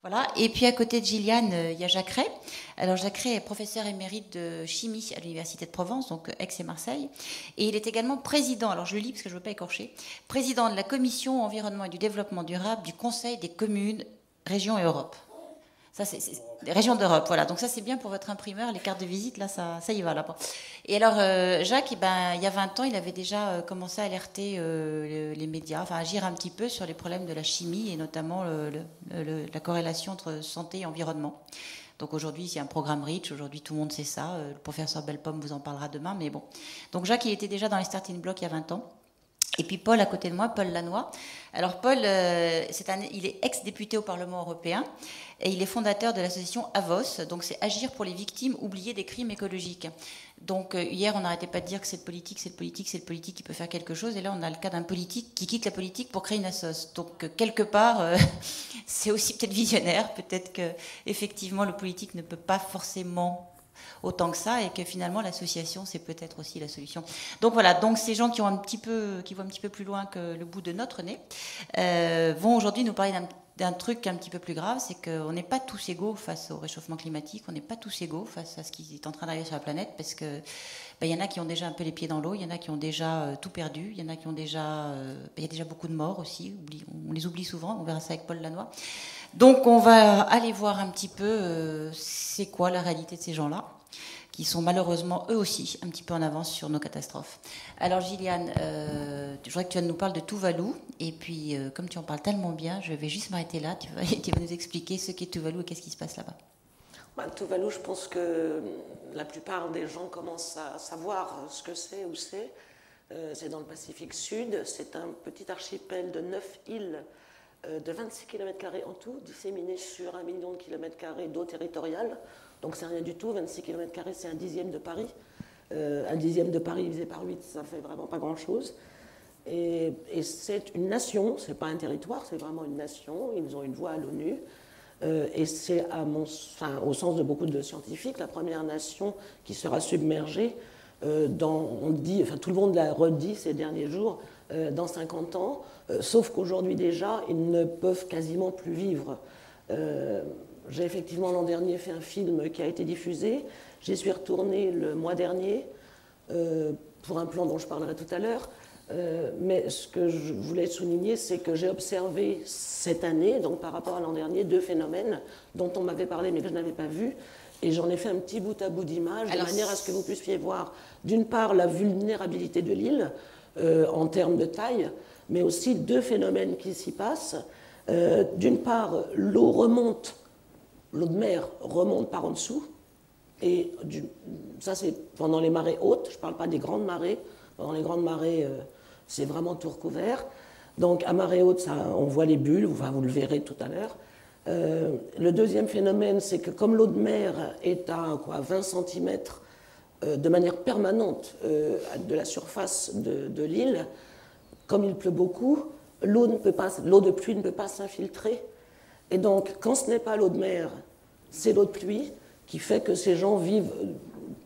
Voilà. Et puis à côté de Gilliane, il y a Jacques Ray. Alors Jacques Ray est professeur émérite de chimie à l'Université de Provence, donc Aix et Marseille. Et il est également président, alors je le lis parce que je ne veux pas écorcher, président de la Commission environnement et du développement durable du Conseil des communes, régions et Europe. Ça, c'est des régions d'Europe, voilà. Donc ça, c'est bien pour votre imprimeur, les cartes de visite, là, ça y va, là. Et alors, Jacques, eh ben, il y a 20 ans, il avait déjà commencé à alerter les médias, enfin, agir un petit peu sur les problèmes de la chimie et notamment la corrélation entre santé et environnement. Donc aujourd'hui, il y a un programme REACH, aujourd'hui tout le monde sait ça, le professeur Bellepomme vous en parlera demain, mais bon. Donc Jacques, il était déjà dans les starting blocks il y a 20 ans. Et puis Paul à côté de moi, Paul Lannoy. Alors Paul, il est ex-député au Parlement européen et il est fondateur de l'association AVOS, donc c'est Agir pour les victimes oubliées des crimes écologiques. Donc hier, on n'arrêtait pas de dire que c'est le politique, c'est le politique, c'est le politique qui peut faire quelque chose, et là on a le cas d'un politique qui quitte la politique pour créer une assoce. Donc quelque part, c'est aussi peut-être visionnaire, peut-être que effectivement le politique ne peut pas forcément autant que ça, et que finalement l'association c'est peut-être aussi la solution. Donc voilà, donc ces gens qui voient un petit peu plus loin que le bout de notre nez vont aujourd'hui nous parler d'un truc un petit peu plus grave, c'est qu'on n'est pas tous égaux face au réchauffement climatique, on n'est pas tous égaux face à ce qui est en train d'arriver sur la planète, parce que il y en a qui ont déjà un peu les pieds dans l'eau, il y en a qui ont déjà tout perdu, il y en a qui ont déjà, il y a déjà beaucoup de morts aussi, on les oublie souvent, on verra ça avec Paul Lannoy. Donc on va aller voir un petit peu c'est quoi la réalité de ces gens-là, qui sont malheureusement eux aussi un petit peu en avance sur nos catastrophes. Alors Gilliane, je voudrais que tu nous parles de Tuvalu, et puis comme tu en parles tellement bien, je vais juste m'arrêter là, tu vas nous expliquer ce qu'est Tuvalu et qu'est-ce qui se passe là-bas. Tuvalu, je pense que la plupart des gens commencent à savoir ce que c'est, où c'est. C'est dans le Pacifique Sud, c'est un petit archipel de 9 îles de 26 km² en tout, disséminées sur 1 million de km² d'eau territoriale. Donc c'est rien du tout, 26 km², c'est un dixième de Paris. Un dixième de Paris divisé par 8, ça fait vraiment pas grand-chose. Et c'est une nation, c'est pas un territoire, c'est vraiment une nation. Ils ont une voix à l'ONU. Et c'est, au sens de beaucoup de scientifiques, la première nation qui sera submergée on dit, tout le monde l'a redit ces derniers jours, dans 50 ans, sauf qu'aujourd'hui déjà, ils ne peuvent quasiment plus vivre. J'ai effectivement l'an dernier fait un film qui a été diffusé, j'y suis retournée le mois dernier pour un plan dont je parlerai tout à l'heure. Mais ce que je voulais souligner, c'est que j'ai observé cette année, donc par rapport à l'an dernier, deux phénomènes dont on m'avait parlé mais que je n'avais pas vu. Et j'en ai fait un petit bout à bout d'images, de manière à ce que vous puissiez voir, d'une part, la vulnérabilité de l'île en termes de taille, mais aussi deux phénomènes qui s'y passent. D'une part, l'eau de mer remonte par en dessous, et ça c'est pendant les marées hautes, je ne parle pas des grandes marées. Pendant les grandes marées, c'est vraiment tout recouvert. Donc à marée haute, on voit les bulles, vous le verrez tout à l'heure. Le deuxième phénomène, c'est que comme l'eau de mer est à 20 cm de manière permanente de la surface de l'île, comme il pleut beaucoup, l'eau de pluie ne peut pas s'infiltrer. Et donc, quand ce n'est pas l'eau de mer, c'est l'eau de pluie qui fait que ces gens vivent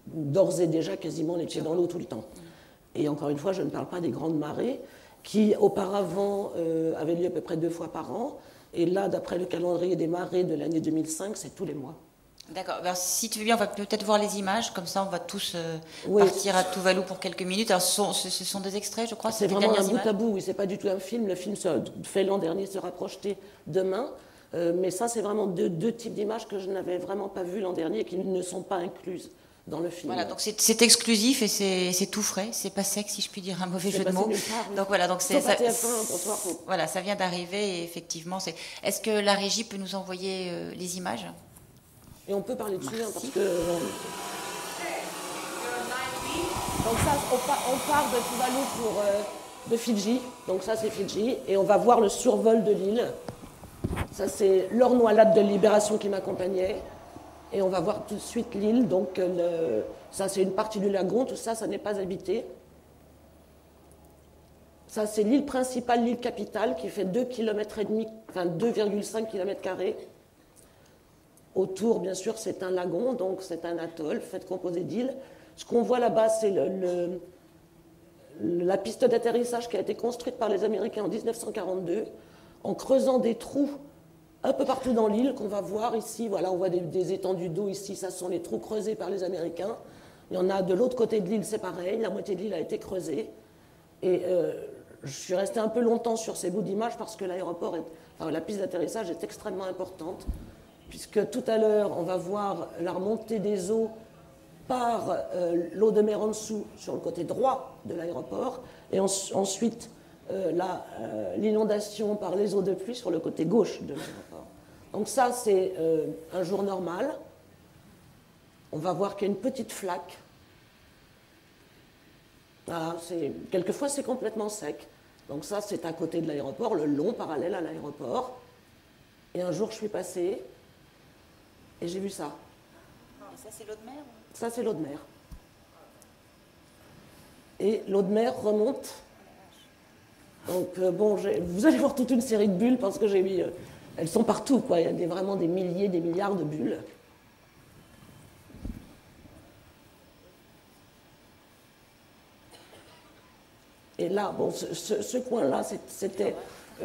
d'ores et déjà quasiment les pieds dans l'eau tout le temps. Et encore une fois, je ne parle pas des grandes marées qui, auparavant, avaient lieu à peu près 2 fois par an. Et là, d'après le calendrier des marées de l'année 2005, c'est tous les mois. D'accord. Alors, si tu veux bien, on va peut-être voir les images. Comme ça, on va tous partir à Tuvalu pour quelques minutes. Alors, ce sont des extraits, je crois. C'est vraiment un bout à bout. Oui, c'est pas du tout un film. Le film fait l'an dernier sera projeté demain. Mais ça, c'est vraiment deux types d'images que je n'avais vraiment pas vues l'an dernier et qui ne sont pas incluses dans le film. Voilà, donc c'est exclusif et c'est tout frais, c'est pas sec si je puis dire un mauvais jeu de mots. Donc voilà, donc c'est ça, voilà, ça vient d'arriver et effectivement, est-ce que la régie peut nous envoyer les images? Et on peut parler dessus parce que donc ça, on part de Tuvalu de Fidji, donc ça c'est Fidji, et on va voir le survol de l'île. Ça c'est l'Ornois-Latte de Libération qui m'accompagnait. Et on va voir tout de suite l'île. Donc, ça, c'est une partie du lagon. Tout ça, ça n'est pas habité. Ça, c'est l'île principale, l'île capitale, qui fait 2,5 km, enfin 2,5 km². Autour, bien sûr, c'est un lagon, donc c'est un atoll fait composé d'îles. Ce qu'on voit là-bas, c'est la piste d'atterrissage qui a été construite par les Américains en 1942, en creusant des trous un peu partout dans l'île qu'on va voir ici. Voilà, on voit des étendues d'eau ici, ça sont les trous creusés par les Américains. Il y en a de l'autre côté de l'île, c'est pareil, la moitié de l'île a été creusée. Et je suis restée un peu longtemps sur ces bouts d'images parce que la piste d'atterrissage est extrêmement importante, puisque tout à l'heure, on va voir la remontée des eaux par l'eau de mer en dessous sur le côté droit de l'aéroport, et ensuite l'inondation par les eaux de pluie sur le côté gauche de l'aéroport. Donc ça, c'est un jour normal. On va voir qu'il y a une petite flaque. Voilà, quelquefois, c'est complètement sec. Donc ça, c'est à côté de l'aéroport, le long parallèle à l'aéroport. Et un jour, je suis passée et j'ai vu ça. Et ça, c'est l'eau de mer? Ça, c'est l'eau de mer. Et l'eau de mer remonte. Donc, bon, vous allez voir toute une série de bulles parce que j'ai mis... elles sont partout, quoi. Il y a vraiment des milliers, des milliards de bulles. Et là, bon, ce coin-là, c'était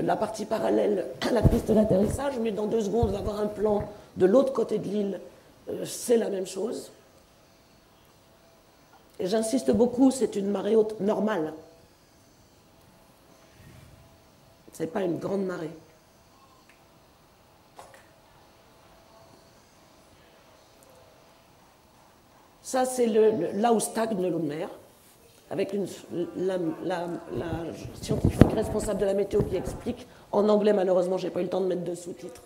la partie parallèle à la piste d'atterrissage, mais dans 2 secondes, on va avoir un plan de l'autre côté de l'île. C'est la même chose. Et j'insiste beaucoup, c'est une marée haute normale. Ce n'est pas une grande marée. Ça, c'est là où stagne l'eau de mer, avec la scientifique responsable de la météo qui explique, en anglais malheureusement, je n'ai pas eu le temps de mettre de sous-titres.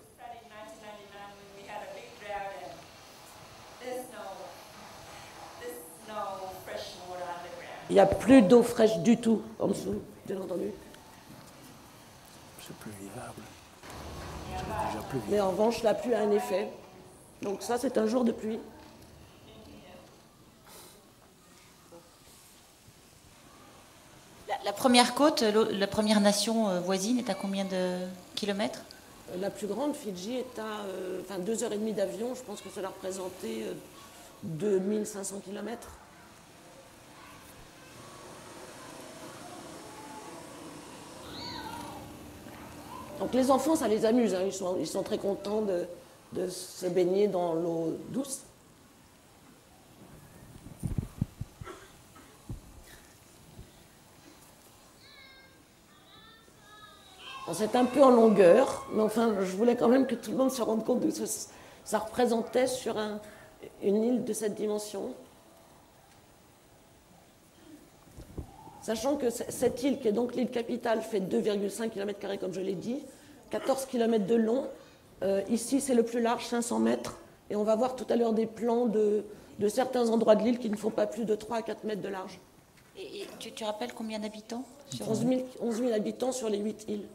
Il n'y a plus d'eau fraîche du tout en dessous, bien entendu. C'est plus vivable. C'est déjà plus vivable. Mais en revanche, la pluie a un effet. Donc ça, c'est un jour de pluie. La première côte, la première nation voisine est à combien de kilomètres? La plus grande, Fidji, est à 2h30 d'avion. Je pense que cela représentait 2500 km. Donc les enfants, ça les amuse. Hein. Ils sont très contents de se baigner dans l'eau douce. C'est un peu en longueur, mais enfin, je voulais quand même que tout le monde se rende compte de ce que ça représentait sur une île de cette dimension. Sachant que cette île, qui est donc l'île capitale, fait 2,5 km² comme je l'ai dit, 14 km de long. Ici, c'est le plus large, 500 mètres. Et on va voir tout à l'heure des plans de certains endroits de l'île qui ne font pas plus de 3 à 4 mètres de large. Et tu rappelles combien d'habitants? 11 000 habitants sur les 8 îles.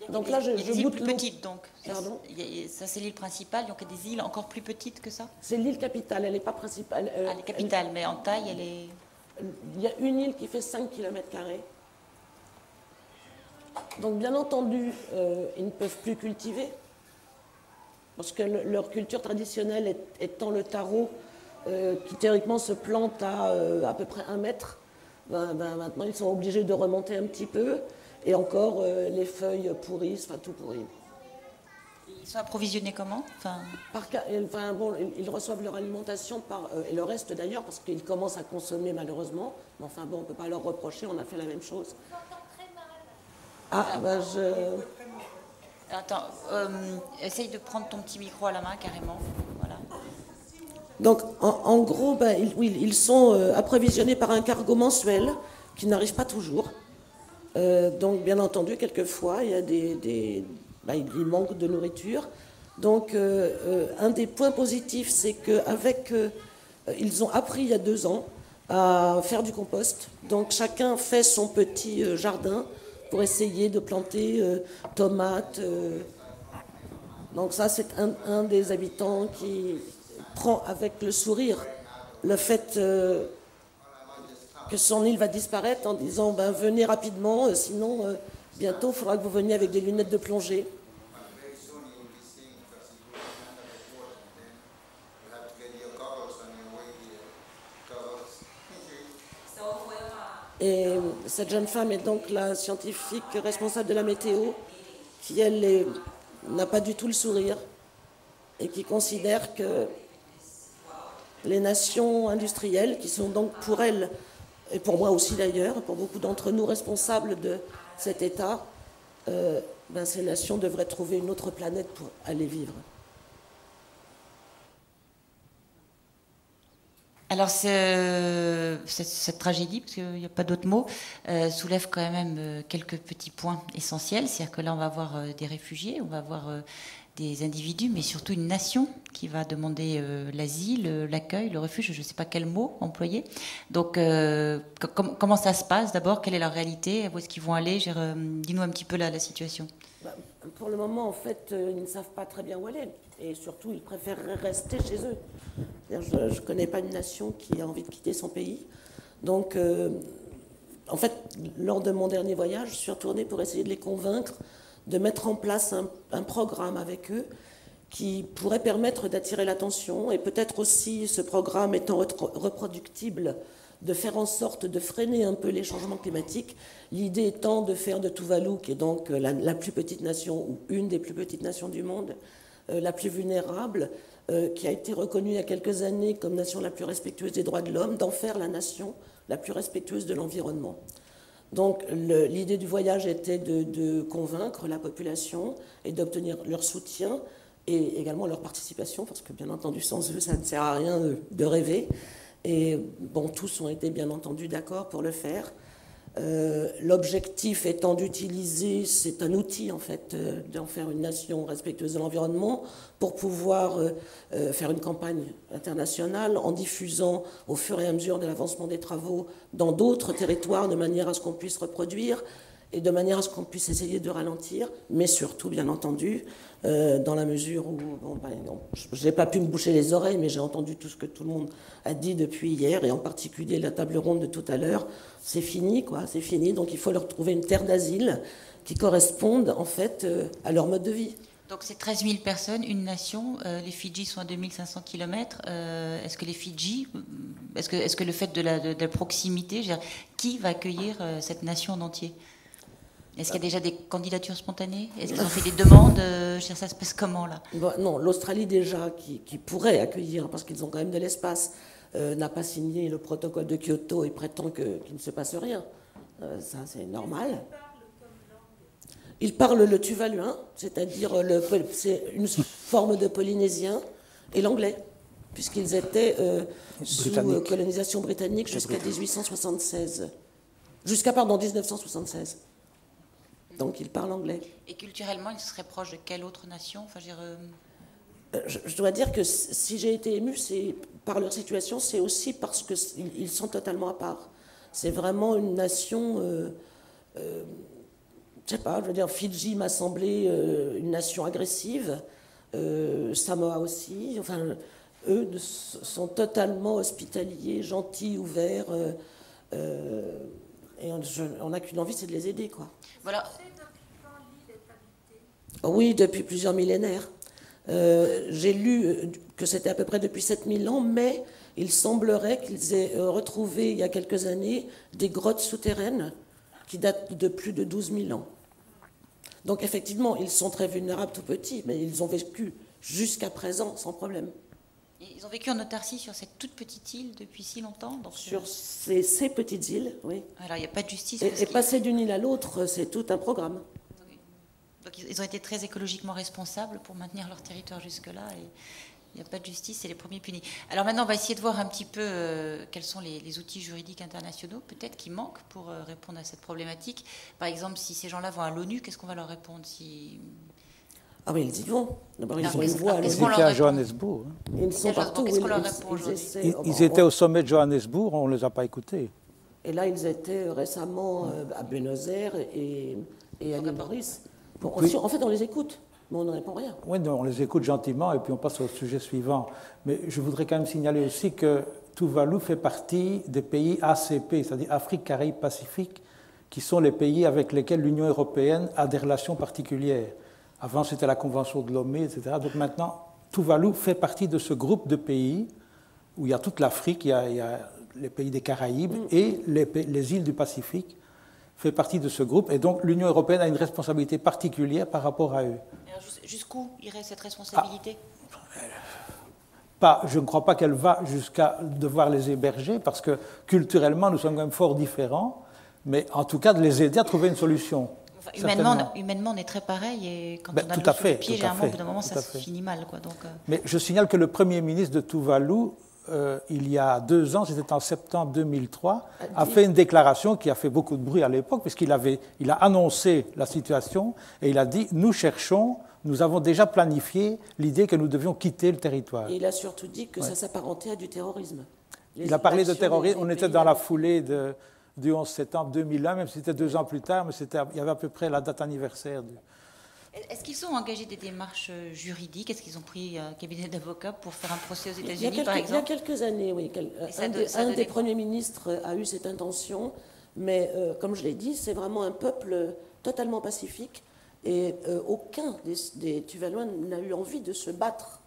Donc là, il y a des îles plus l'eau. petites, donc. Pardon ? Ça, c'est l'île principale, donc il y a des îles encore plus petites que ça? C'est l'île capitale, elle n'est pas principale. Elle est capitale, mais en taille, elle est... Il y a une île qui fait 5 km². Donc, bien entendu, ils ne peuvent plus cultiver, parce que leur culture traditionnelle étant le taro, qui théoriquement se plante à peu près 1 mètre, maintenant ils sont obligés de remonter un petit peu. Et encore, les feuilles pourrissent, tout pourrit. Ils sont approvisionnés comment? Ils reçoivent leur alimentation, et le reste d'ailleurs, parce qu'ils commencent à consommer malheureusement. Mais enfin bon, on ne peut pas leur reprocher, on a fait la même chose. Attends, essaye de prendre ton petit micro à la main, carrément. Voilà. Donc, en gros, ils sont approvisionnés par un cargo mensuel qui n'arrive pas toujours. Donc, bien entendu, quelquefois, il y a il manque de nourriture. Donc, un des points positifs, c'est qu'ils ont appris il y a 2 ans à faire du compost. Donc, chacun fait son petit jardin pour essayer de planter tomates. Donc, ça, c'est un des habitants qui prend avec le sourire le fait que son île va disparaître en disant venez rapidement, sinon bientôt il faudra que vous veniez avec des lunettes de plongée. Et cette jeune femme est donc la scientifique responsable de la météo qui, n'a pas du tout le sourire et qui considère que les nations industrielles, qui sont donc pour elles, et pour moi aussi d'ailleurs, pour beaucoup d'entre nous responsables de cet état, ces nations devraient trouver une autre planète pour aller vivre. Alors cette tragédie, parce qu'il n'y a pas d'autre mot, soulève quand même quelques petits points essentiels. C'est-à-dire que là, on va avoir des réfugiés, on va avoir des individus, mais surtout une nation qui va demander l'asile, l'accueil, le refuge, je ne sais pas quel mot employer. Donc, comment ça se passe d'abord? Quelle est leur réalité? Où est-ce qu'ils vont aller? Dis-nous un petit peu la situation. Pour le moment, en fait, ils ne savent pas très bien où aller. Et surtout, ils préféreraient rester chez eux. Je ne connais pas une nation qui a envie de quitter son pays. Donc, en fait, lors de mon dernier voyage, je suis retournée pour essayer de les convaincre de mettre en place un programme avec eux qui pourrait permettre d'attirer l'attention et peut-être aussi, ce programme étant reproductible, de faire en sorte de freiner un peu les changements climatiques. L'idée étant de faire de Tuvalu, qui est donc la plus petite nation, ou une des plus petites nations du monde, la plus vulnérable, qui a été reconnue il y a quelques années comme nation la plus respectueuse des droits de l'homme, d'en faire la nation la plus respectueuse de l'environnement. Donc l'idée du voyage était de convaincre la population et d'obtenir leur soutien et également leur participation, parce que bien entendu sans eux ça ne sert à rien de rêver. Et bon, tous ont été bien entendu d'accord pour le faire. L'objectif étant d'utiliser, c'est un outil en fait, d'en faire une nation respectueuse de l'environnement pour pouvoir faire une campagne internationale en diffusant au fur et à mesure de l'avancement des travaux dans d'autres territoires de manière à ce qu'on puisse reproduire et de manière à ce qu'on puisse essayer de ralentir, mais surtout, bien entendu, dans la mesure où, je n'ai pas pu me boucher les oreilles, mais j'ai entendu tout ce que tout le monde a dit depuis hier, et en particulier la table ronde de tout à l'heure, c'est fini, quoi, c'est fini, donc il faut leur trouver une terre d'asile qui corresponde, en fait, à leur mode de vie. Donc c'est 13 000 personnes, une nation, les Fidji sont à 2500 km, est-ce que les Fidji, est-ce que le fait de la proximité, qui va accueillir cette nation en entier? Est-ce qu'il y a déjà des candidatures spontanées? Est-ce qu'ils ont fait des demandes? Ça se passe comment, là? Non, l'Australie déjà, qui pourrait accueillir, parce qu'ils ont quand même de l'espace, n'a pas signé le protocole de Kyoto et prétend qu'il ne se passe rien. Ça, c'est normal. Ils parlent le tuvaluin, c'est-à-dire c'est une forme de polynésien, et l'anglais, puisqu'ils étaient sous colonisation britannique jusqu'à 1876. Jusqu'à, 1976. Donc ils parlent anglais. Et culturellement, ils seraient proches de quelle autre nation? Je dois dire que si j'ai été émue par leur situation, c'est aussi parce qu'ils sont totalement à part. C'est vraiment une nation, je sais pas, je veux dire, Fidji m'a semblé une nation agressive, Samoa aussi, enfin, eux sont totalement hospitaliers, gentils, ouverts, et on n'a qu'une envie, c'est de les aider, quoi. Voilà. Oui, depuis plusieurs millénaires. J'ai lu que c'était à peu près depuis 7000 ans, mais il semblerait qu'ils aient retrouvé il y a quelques années des grottes souterraines qui datent de plus de 12 000 ans. Donc effectivement, ils sont très vulnérables tout petits, mais ils ont vécu jusqu'à présent sans problème. Ils ont vécu en autarcie sur cette toute petite île depuis si longtemps, donc sur ces petites îles, oui. Alors il n'y a pas de justice. Et passer d'une île à l'autre, c'est tout un programme. Donc ils ont été très écologiquement responsables pour maintenir leur territoire jusque-là, et il n'y a pas de justice, c'est les premiers punis. Alors maintenant, on va essayer de voir un petit peu quels sont les outils juridiques internationaux, peut-être, qui manquent pour répondre à cette problématique. Par exemple, si ces gens-là vont à l'ONU, qu'est-ce qu'on va leur répondre Ah oui, ils y vont. D'abord, ils ont une voix. Ils étaient à Johannesburg. Ils sont partout. Qu'est-ce qu'on leur répond aujourd'hui? Ils étaient au sommet de Johannesburg, on ne les a pas écoutés. Et là, ils étaient récemment à Buenos Aires et à l'île Maurice. En fait, on les écoute, mais on ne répond rien. Oui, on les écoute gentiment et puis on passe au sujet suivant. Mais je voudrais quand même signaler aussi que Tuvalu fait partie des pays ACP, c'est-à-dire Afrique, Caraïbes, Pacifique, qui sont les pays avec lesquels l'Union européenne a des relations particulières. Avant, c'était la Convention de Lomé, etc. Donc maintenant, Tuvalu fait partie de ce groupe de pays où il y a toute l'Afrique, il y a les pays des Caraïbes et les îles du Pacifique. fait partie de ce groupe, et donc l'Union européenne a une responsabilité particulière par rapport à eux. Alors, jusqu'où irait cette responsabilité? Je ne crois pas qu'elle va jusqu'à devoir les héberger, parce que culturellement, nous sommes quand même fort différents, mais en tout cas de les aider à trouver une solution. Enfin, humainement, on est très pareil, et quand on a tout l'eau à sous fait, les pieds, généralement, au bout d'un moment, ça se finit mal. Quoi, donc, Mais je signale que le Premier ministre de Tuvalu, il y a 2 ans, c'était en septembre 2003, a fait une déclaration qui a fait beaucoup de bruit à l'époque, puisqu'il a annoncé la situation, et il a dit « Nous avons déjà planifié l'idée que nous devions quitter le territoire. » Et il a surtout dit que ça s'apparentait à du terrorisme. Il a parlé de terrorisme, on était dans la foulée du 11 septembre 2001, même si c'était 2 ans plus tard, mais il y avait à peu près la date anniversaire. Est-ce qu'ils ont engagé des démarches juridiques? Est-ce qu'ils ont pris un cabinet d'avocats pour faire un procès aux États-Unis, par exemple? Il y a quelques années, oui. Un des premiers ministres a eu cette intention, mais comme je l'ai dit, c'est vraiment un peuple totalement pacifique, et aucun des Tuvaluens n'a eu envie de se battre.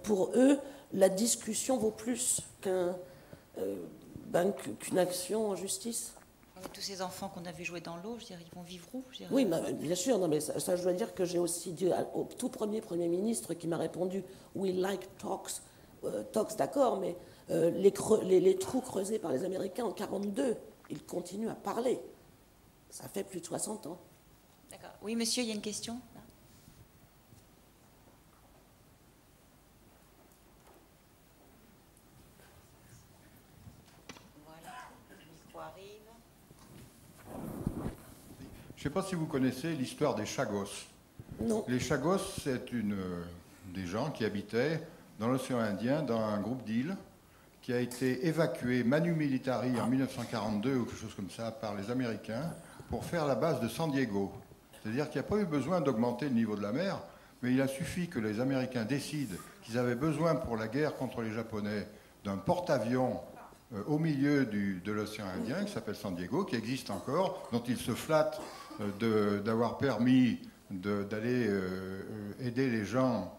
Pour eux, la discussion vaut plus qu'une action en justice. Tous ces enfants qu'on a vu jouer dans l'eau, je veux dire, ils vont vivre où? Oui, bien sûr, non, mais ça, je dois dire que j'ai aussi dit au tout Premier ministre qui m'a répondu « We like talks ». Talks, d'accord, mais les trous creusés par les Américains en 1942, ils continuent à parler. Ça fait plus de 60 ans. D'accord. Oui, monsieur, il y a une question là. Voilà, le micro arrive. Je ne sais pas si vous connaissez l'histoire des Chagos. Non. Les Chagos, c'est des gens qui habitaient dans l'océan Indien, dans un groupe d'îles, qui a été évacué manu militari en 1942 ou quelque chose comme ça par les Américains pour faire la base de San Diego. C'est-à-dire qu'il n'y a pas eu besoin d'augmenter le niveau de la mer, mais il a suffi que les Américains décident qu'ils avaient besoin pour la guerre contre les Japonais d'un porte-avions au milieu de l'océan Indien, qui s'appelle San Diego, qui existe encore, dont ils se flattent d'avoir permis d'aller aider les gens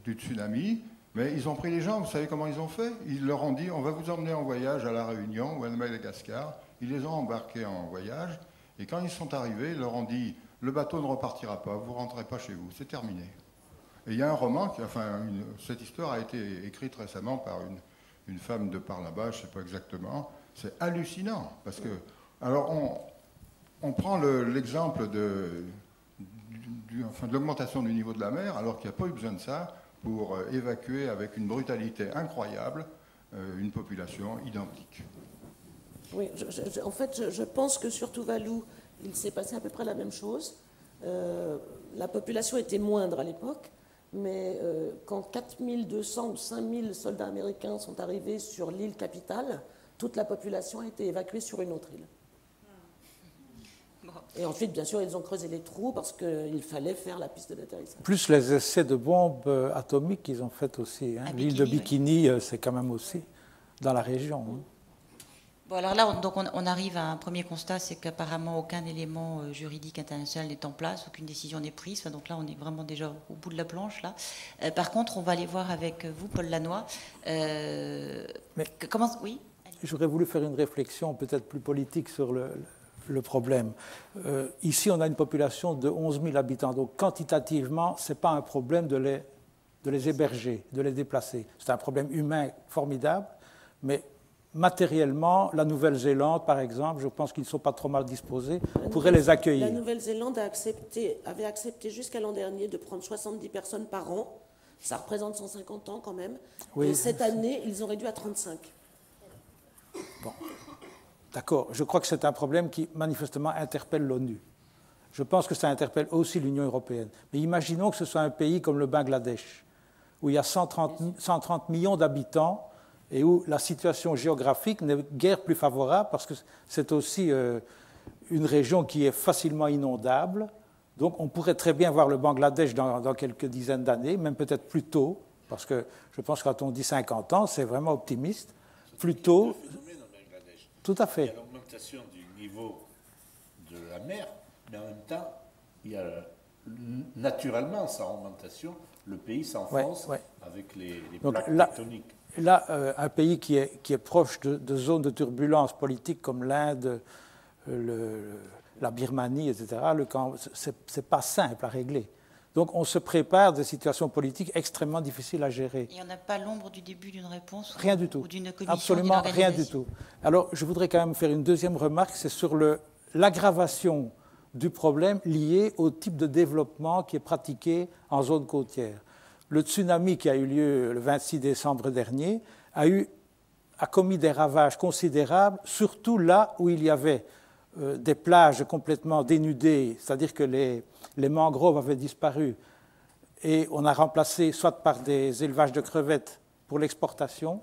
du tsunami. Mais ils ont pris les gens, vous savez comment ils ont fait? Ils leur ont dit, on va vous emmener en voyage à La Réunion ou à Madagascar. Ils les ont embarqués en voyage, et quand ils sont arrivés, ils leur ont dit, le bateau ne repartira pas, vous ne rentrez pas chez vous, c'est terminé. Et il y a un roman, cette histoire a été écrite récemment par une femme de par là-bas, je ne sais pas exactement. C'est hallucinant, parce que, alors on prend l'exemple de l'augmentation du niveau de la mer, alors qu'il n'y a pas eu besoin de ça pour évacuer avec une brutalité incroyable une population identique. Oui, en fait, je pense que sur Tuvalu, il s'est passé à peu près la même chose. La population était moindre à l'époque, mais quand 4200 ou 5000 soldats américains sont arrivés sur l'île capitale, toute la population a été évacuée sur une autre île. Et ensuite, bien sûr, ils ont creusé les trous parce qu'il fallait faire la piste d'atterrissage. Plus les essais de bombes atomiques qu'ils ont fait aussi. Hein. L'île de Bikini, c'est quand même aussi dans la région. Hein. Bon, alors là, donc on arrive à un premier constat, c'est qu'apparemment aucun élément juridique international n'est en place, aucune décision n'est prise. Enfin, donc là, on est vraiment déjà au bout de la planche. Là. Par contre, on va aller voir avec vous, Paul Lannoy. Oui. J'aurais voulu faire une réflexion peut-être plus politique sur le problème. Ici, on a une population de 11 000 habitants, donc quantitativement, ce n'est pas un problème de les héberger, de les déplacer. C'est un problème humain formidable, mais matériellement, la Nouvelle-Zélande, par exemple, je pense qu'ils ne sont pas trop mal disposés, pourrait les accueillir. La Nouvelle-Zélande avait accepté jusqu'à l'an dernier de prendre 70 personnes par an. Ça représente 150 ans quand même. Oui, et cette année, ils ont réduit à 35. Bon. D'accord, je crois que c'est un problème qui manifestement interpelle l'ONU. Je pense que ça interpelle aussi l'Union européenne. Mais imaginons que ce soit un pays comme le Bangladesh, où il y a 130 millions d'habitants et où la situation géographique n'est guère plus favorable parce que c'est aussi une région qui est facilement inondable. Donc on pourrait très bien voir le Bangladesh dans quelques dizaines d'années, même peut-être plus tôt, parce que je pense que quand on dit 50 ans, c'est vraiment optimiste. Plus tôt. Tout à fait. Il y a l'augmentation du niveau de la mer, mais en même temps, il y a naturellement sa augmentation, le pays s'enfonce avec les plaques tectoniques. Là, un pays qui est proche de zones de turbulence politique comme l'Inde, la Birmanie, etc., ce n'est pas simple à régler. Donc on se prépare des situations politiques extrêmement difficiles à gérer. Il n'y en a pas l'ombre du début d'une réponse rien du tout. Ou d'une commission, absolument rien du tout. Alors je voudrais quand même faire une deuxième remarque, c'est sur l'aggravation du problème lié au type de développement qui est pratiqué en zone côtière. Le tsunami qui a eu lieu le 26 décembre dernier a commis des ravages considérables, surtout là où il y avait des plages complètement dénudées, c'est-à-dire que les mangroves avaient disparu et on a remplacé soit par des élevages de crevettes pour l'exportation,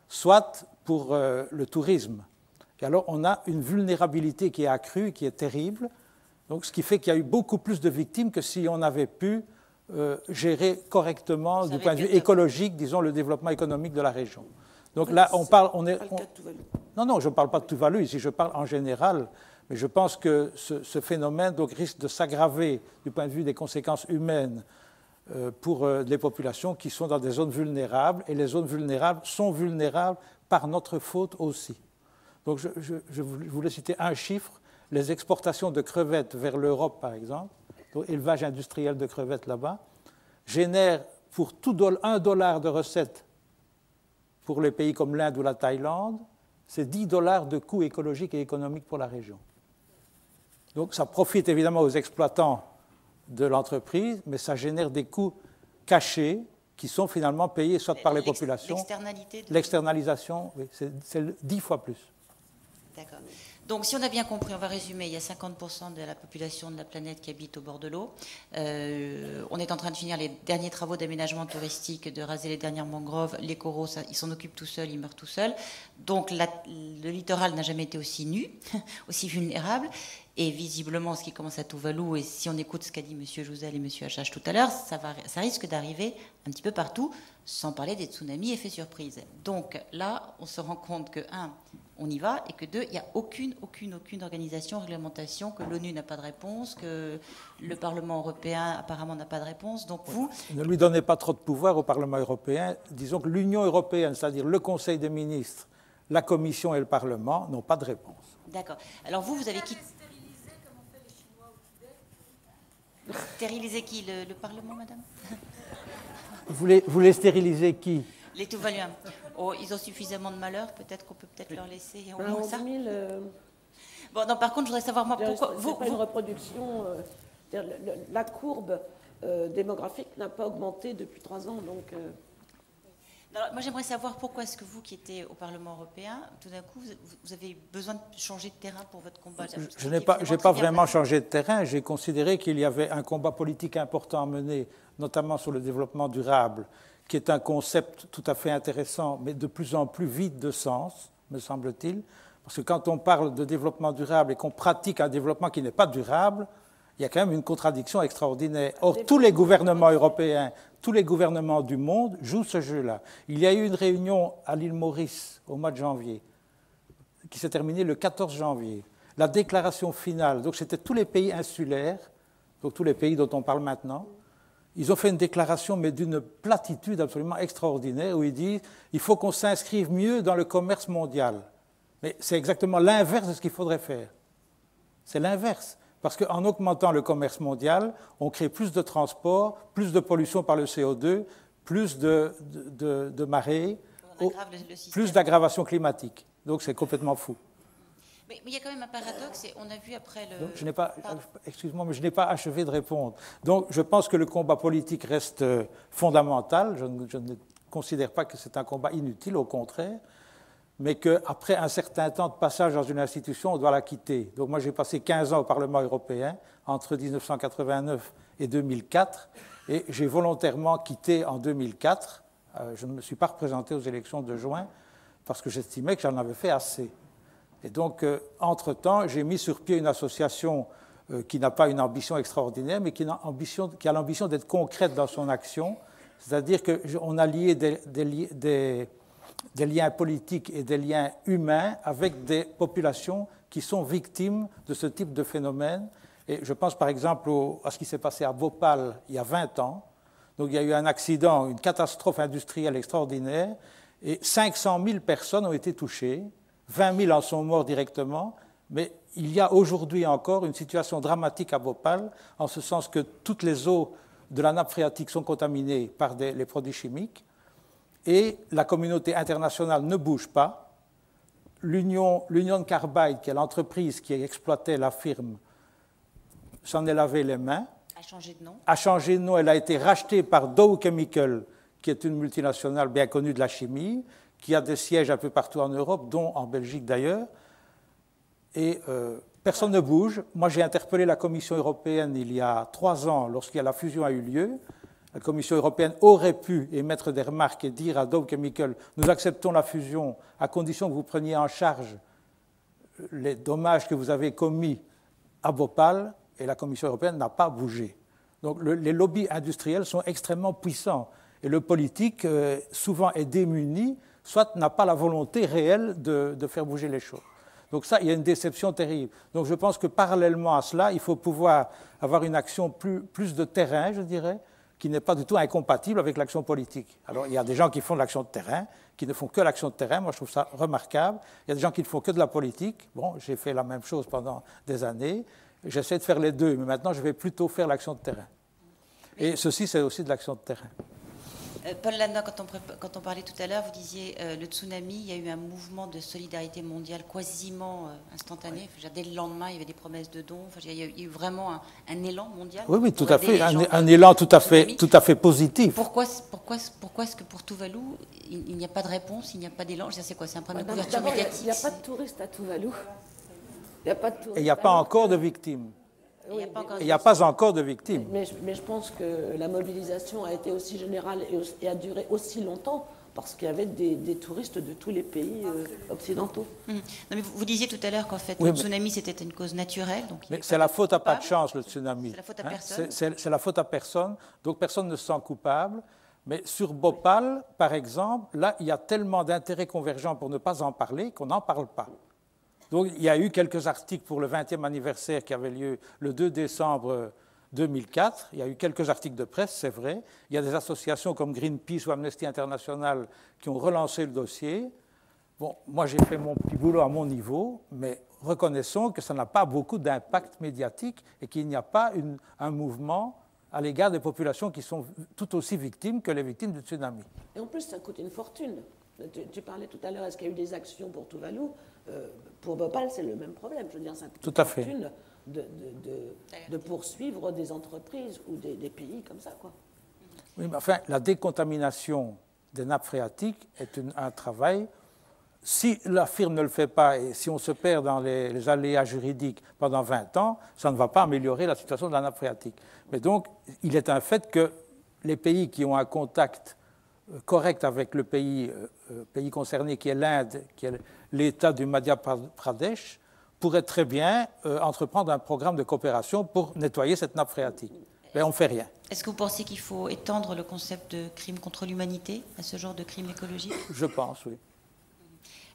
soit pour le tourisme. Et alors on a une vulnérabilité qui est accrue, qui est terrible, donc, ce qui fait qu'il y a eu beaucoup plus de victimes que si on avait pu gérer correctement, du point de vue écologique, disons, le développement économique de la région. Donc là, on parle... Non, je ne parle pas de Tuvalu, ici je parle en général, mais je pense que ce phénomène donc, risque de s'aggraver du point de vue des conséquences humaines pour les populations qui sont dans des zones vulnérables, et les zones vulnérables sont vulnérables par notre faute aussi. Donc je voulais citer un chiffre, les exportations de crevettes vers l'Europe, par exemple, donc élevage industriel de crevettes là-bas, génèrent pour tout $1 de recettes pour les pays comme l'Inde ou la Thaïlande, c'est $10 de coûts écologiques et économiques pour la région. Donc ça profite évidemment aux exploitants de l'entreprise, mais ça génère des coûts cachés qui sont finalement payés soit par les populations. L'externalisation, oui, c'est 10 fois plus. D'accord. Donc, si on a bien compris, on va résumer, il y a 50% de la population de la planète qui habite au bord de l'eau. On est en train de finir les derniers travaux d'aménagement touristique, de raser les dernières mangroves. Les coraux, ils s'en occupent tout seuls, ils meurent tout seuls. Donc, le littoral n'a jamais été aussi nu, aussi vulnérable. Et visiblement, ce qui commence à Tuvalu, et si on écoute ce qu'a dit M. Jouzel et M. Hachache tout à l'heure, ça risque d'arriver un petit peu partout, sans parler des tsunamis effet surprise. Donc là, on se rend compte que, on y va, et que deux, il n'y a aucune organisation, réglementation, que l'ONU n'a pas de réponse, que le Parlement européen apparemment n'a pas de réponse. Donc vous... Ne lui donnez pas trop de pouvoir au Parlement européen. Disons que l'Union européenne, c'est-à-dire le Conseil des ministres, la Commission et le Parlement, n'ont pas de réponse. D'accord. Alors vous avez quitté... Stériliser qui, le Parlement, madame? Vous voulez stériliser qui? Les Tuvaluens. Oh, ils ont suffisamment de malheur, peut-être qu'on peut leur laisser au moins ça. Bon, non, par contre, je voudrais savoir, moi, pourquoi... C'est pas une reproduction... la courbe démographique n'a pas augmenté depuis 3 ans, donc... Alors, moi, j'aimerais savoir pourquoi est-ce que vous, qui étiez au Parlement européen, tout d'un coup, vous avez besoin de changer de terrain pour votre combat? Je n'ai pas vraiment changé de terrain. J'ai considéré qu'il y avait un combat politique important à mener, notamment sur le développement durable, qui est un concept tout à fait intéressant, mais de plus en plus vide de sens, me semble-t-il. Parce que quand on parle de développement durable et qu'on pratique un développement qui n'est pas durable, il y a quand même une contradiction extraordinaire. Or, tous les gouvernements européens, tous les gouvernements du monde jouent ce jeu-là. Il y a eu une réunion à l'île Maurice au mois de janvier, qui s'est terminée le 14 janvier. La déclaration finale, donc c'était tous les pays insulaires, donc tous les pays dont on parle maintenant, ils ont fait une déclaration, mais d'une platitude absolument extraordinaire, où ils disent il faut qu'on s'inscrive mieux dans le commerce mondial. Mais c'est exactement l'inverse de ce qu'il faudrait faire. C'est l'inverse. Parce qu'en augmentant le commerce mondial, on crée plus de transport, plus de pollution par le CO2, plus de marées, plus d'aggravation climatique. Donc c'est complètement fou. Mais il y a quand même un paradoxe, et on a vu après le... Excuse-moi, mais je n'ai pas achevé de répondre. Donc je pense que le combat politique reste fondamental. Je ne considère pas que c'est un combat inutile, au contraire, mais qu'après un certain temps de passage dans une institution, on doit la quitter. Donc moi, j'ai passé 15 ans au Parlement européen, entre 1989 et 2004, et j'ai volontairement quitté en 2004. Je ne me suis pas représenté aux élections de juin, parce que j'estimais que j'en avais fait assez. Et donc, entre-temps, j'ai mis sur pied une association qui n'a pas une ambition extraordinaire, mais qui a l'ambition d'être concrète dans son action, c'est-à-dire qu'on a lié des liens politiques et des liens humains avec des populations qui sont victimes de ce type de phénomène. Et je pense par exemple à ce qui s'est passé à Bhopal il y a 20 ans. Donc il y a eu un accident, une catastrophe industrielle extraordinaire, et 500 000 personnes ont été touchées, 20 000 en sont morts directement, Mais il y a aujourd'hui encore une situation dramatique à Bhopal, en ce sens que toutes les eaux de la nappe phréatique sont contaminées par les produits chimiques, et la communauté internationale ne bouge pas. L'Union Carbide, qui est l'entreprise qui exploitait la firme, s'en est lavé les mains. A changé de nom. A changé de nom. Elle a été rachetée par Dow Chemical, qui est une multinationale bien connue de la chimie, qui a des sièges un peu partout en Europe, dont en Belgique d'ailleurs. Et personne ne bouge. Moi, j'ai interpellé la Commission européenne il y a 3 ans, la fusion a eu lieu. La Commission européenne aurait pu émettre des remarques et dire à Dow Chemical « Nous acceptons la fusion à condition que vous preniez en charge les dommages que vous avez commis à Bhopal », et la Commission européenne n'a pas bougé. Donc les lobbies industriels sont extrêmement puissants et le politique souvent est démuni, soit n'a pas la volonté réelle de faire bouger les choses. Donc ça, il y a une déception terrible. Donc je pense que parallèlement à cela, il faut pouvoir avoir une action plus de terrain, je dirais, qui n'est pas du tout incompatible avec l'action politique. Alors il y a des gens qui font de l'action de terrain, qui ne font que l'action de terrain, moi je trouve ça remarquable. Il y a des gens qui ne font que de la politique. Bon, j'ai fait la même chose pendant des années. J'essaie de faire les deux, mais maintenant je vais plutôt faire l'action de terrain. Et ceci, c'est aussi de l'action de terrain. Paul Landa, quand on parlait tout à l'heure, vous disiez le tsunami, il y a eu un mouvement de solidarité mondiale quasiment instantané. Oui. Dès le lendemain, il y avait des promesses de dons. Il y a eu vraiment un élan mondial. Oui, tout à fait. Un élan tout à fait positif. Pourquoi est-ce que pour Tuvalu, il n'y a pas de réponse, il n'y a pas d'élan? C'est quoi? C'est un problème de couverture médiatique? Il n'y a pas de touristes à Tuvalu. Il n'y a pas de touristes. Et il n'y a pas encore de victimes. Oui, il n'y a pas encore de victimes. Mais je pense que la mobilisation a été aussi générale et a duré aussi longtemps parce qu'il y avait des touristes de tous les pays occidentaux. Non, mais vous disiez tout à l'heure qu'en fait, le tsunami, c'était une cause naturelle. Mais c'est la faute à pas de chance, le tsunami. C'est la faute à personne. C'est la faute à personne, donc personne ne se sent coupable. Mais sur Bhopal, par exemple, là, il y a tellement d'intérêts convergents pour ne pas en parler qu'on n'en parle pas. Donc, il y a eu quelques articles pour le 20e anniversaire qui avait lieu le 2 décembre 2004. Il y a eu quelques articles de presse, c'est vrai. Il y a des associations comme Greenpeace ou Amnesty International qui ont relancé le dossier. Bon, moi, j'ai fait mon petit boulot à mon niveau, mais reconnaissons que ça n'a pas beaucoup d'impact médiatique et qu'il n'y a pas un mouvement à l'égard des populations qui sont tout aussi victimes que les victimes du tsunami. Et en plus, ça coûte une fortune. Tu parlais tout à l'heure, est-ce qu'il y a eu des actions pour Tuvalu? Pour Bhopal, c'est le même problème. Je veux dire, ça coûte une fortune de poursuivre des entreprises ou des pays comme ça, quoi. Oui, mais enfin, la décontamination des nappes phréatiques est un travail. Si la firme ne le fait pas et si on se perd dans les aléas juridiques pendant 20 ans, ça ne va pas améliorer la situation de la nappe phréatique. Mais donc, il est un fait que les pays qui ont un contact correct avec le pays concerné, qui est l'Inde, qui est l'État du Madhya Pradesh, pourrait très bien entreprendre un programme de coopération pour nettoyer cette nappe phréatique. Mais on ne fait rien. Est-ce que vous pensez qu'il faut étendre le concept de crime contre l'humanité à ce genre de crime écologique? Je pense, oui.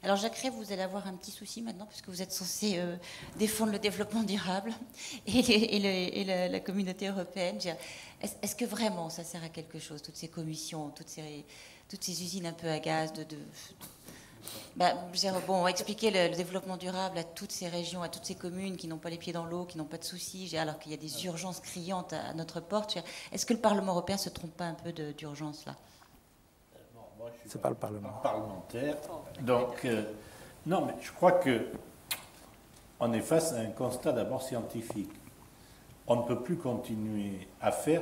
Alors Jacques Rey, vous allez avoir un petit souci maintenant, puisque vous êtes censé défendre le développement durable et la communauté européenne. Est-ce que vraiment ça sert à quelque chose, toutes ces commissions, toutes ces usines un peu à gaz on va expliquer le développement durable à toutes ces régions, à toutes ces communes qui n'ont pas les pieds dans l'eau, qui n'ont pas de soucis, alors qu'il y a des urgences criantes à notre porte. Est-ce que le Parlement européen ne se trompe pas un peu d'urgence là? C'est pas le Parlement. Parlementaire. Donc, non, mais je crois qu'on est face à un constat d'abord scientifique. On ne peut plus continuer à faire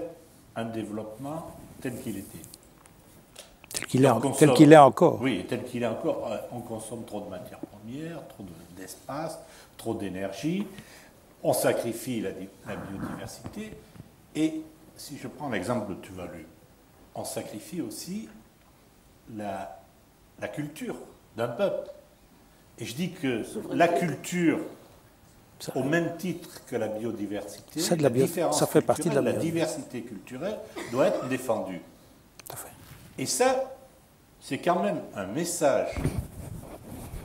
un développement tel qu'il était. Tel qu'il est encore. Oui, tel qu'il est encore. On consomme trop de matières premières, trop d'espace, trop d'énergie. On sacrifie la biodiversité. Et si je prends l'exemple de Tuvalu, on sacrifie aussi la culture d'un peuple. Et je dis que la culture, au même titre que la biodiversité, ça fait partie de la diversité culturelle doit être défendue. Tout à fait. Et ça, c'est quand même un message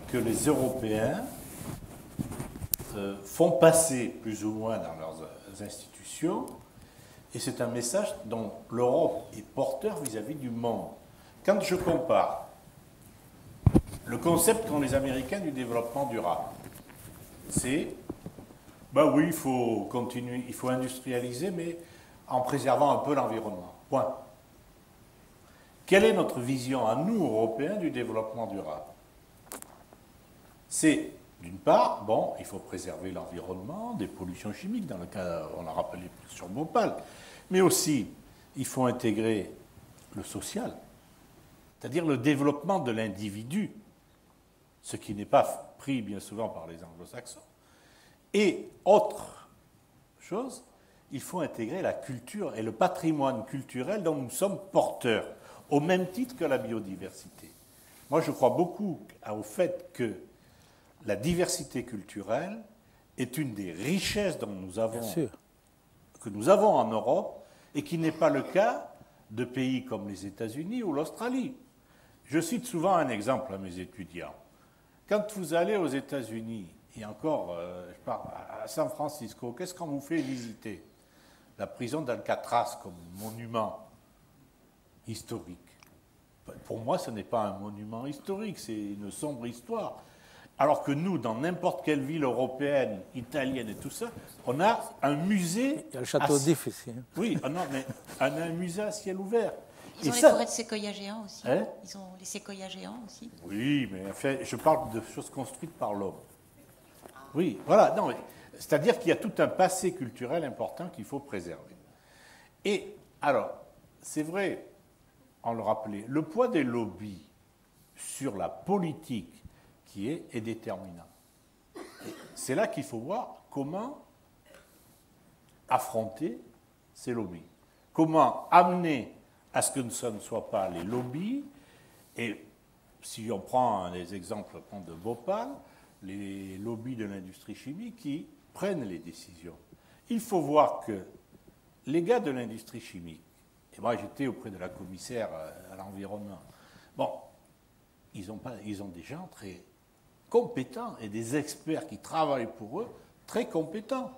que les Européens font passer plus ou moins dans leurs institutions, et c'est un message dont l'Europe est porteur vis-à-vis du monde. Quand je compare le concept qu'ont les Américains du développement durable c'est, ben oui, il faut continuer, il faut industrialiser, mais en préservant un peu l'environnement. Point. Quelle est notre vision à nous, Européens, du développement durable? C'est, d'une part, bon, il faut préserver l'environnement des pollutions chimiques, dans le cas, on l'a rappelé sur Bhopal, mais aussi, il faut intégrer le social, c'est-à-dire le développement de l'individu, ce qui n'est pas pris bien souvent par les anglo-saxons. Et autre chose, il faut intégrer la culture et le patrimoine culturel dont nous sommes porteurs, au même titre que la biodiversité. Moi, je crois beaucoup au fait que la diversité culturelle est une des richesses que nous avons en Europe et qui n'est pas le cas de pays comme les États-Unis ou l'Australie. Je cite souvent un exemple à mes étudiants. Quand vous allez aux États-Unis, et encore, je pars à San Francisco, qu'est-ce qu'on vous fait visiter? La prison d'Alcatraz comme monument historique. Pour moi, ce n'est pas un monument historique, c'est une sombre histoire. Alors que nous, dans n'importe quelle ville européenne, italienne et tout ça, on a un musée... Il y a le château d'If ici. Oui, non, mais on a un musée à ciel ouvert. Ils ont les forêts de séquoias géants aussi. Hein? Ils ont les séquoias géants aussi. Oui, mais en fait, je parle de choses construites par l'homme. Oui, voilà. Non, c'est-à-dire qu'il y a tout un passé culturel important qu'il faut préserver. Et alors, c'est vrai, on le rappelait, le poids des lobbies sur la politique qui est déterminant. C'est là qu'il faut voir comment affronter ces lobbies. Comment amener à ce que ce ne soient pas les lobbies, et si on prend les exemples de Bhopal, les lobbies de l'industrie chimique qui prennent les décisions. Il faut voir que les gars de l'industrie chimique, et moi j'étais auprès de la commissaire à l'environnement, bon, ils ont des gens très compétents et des experts qui travaillent pour eux très compétents.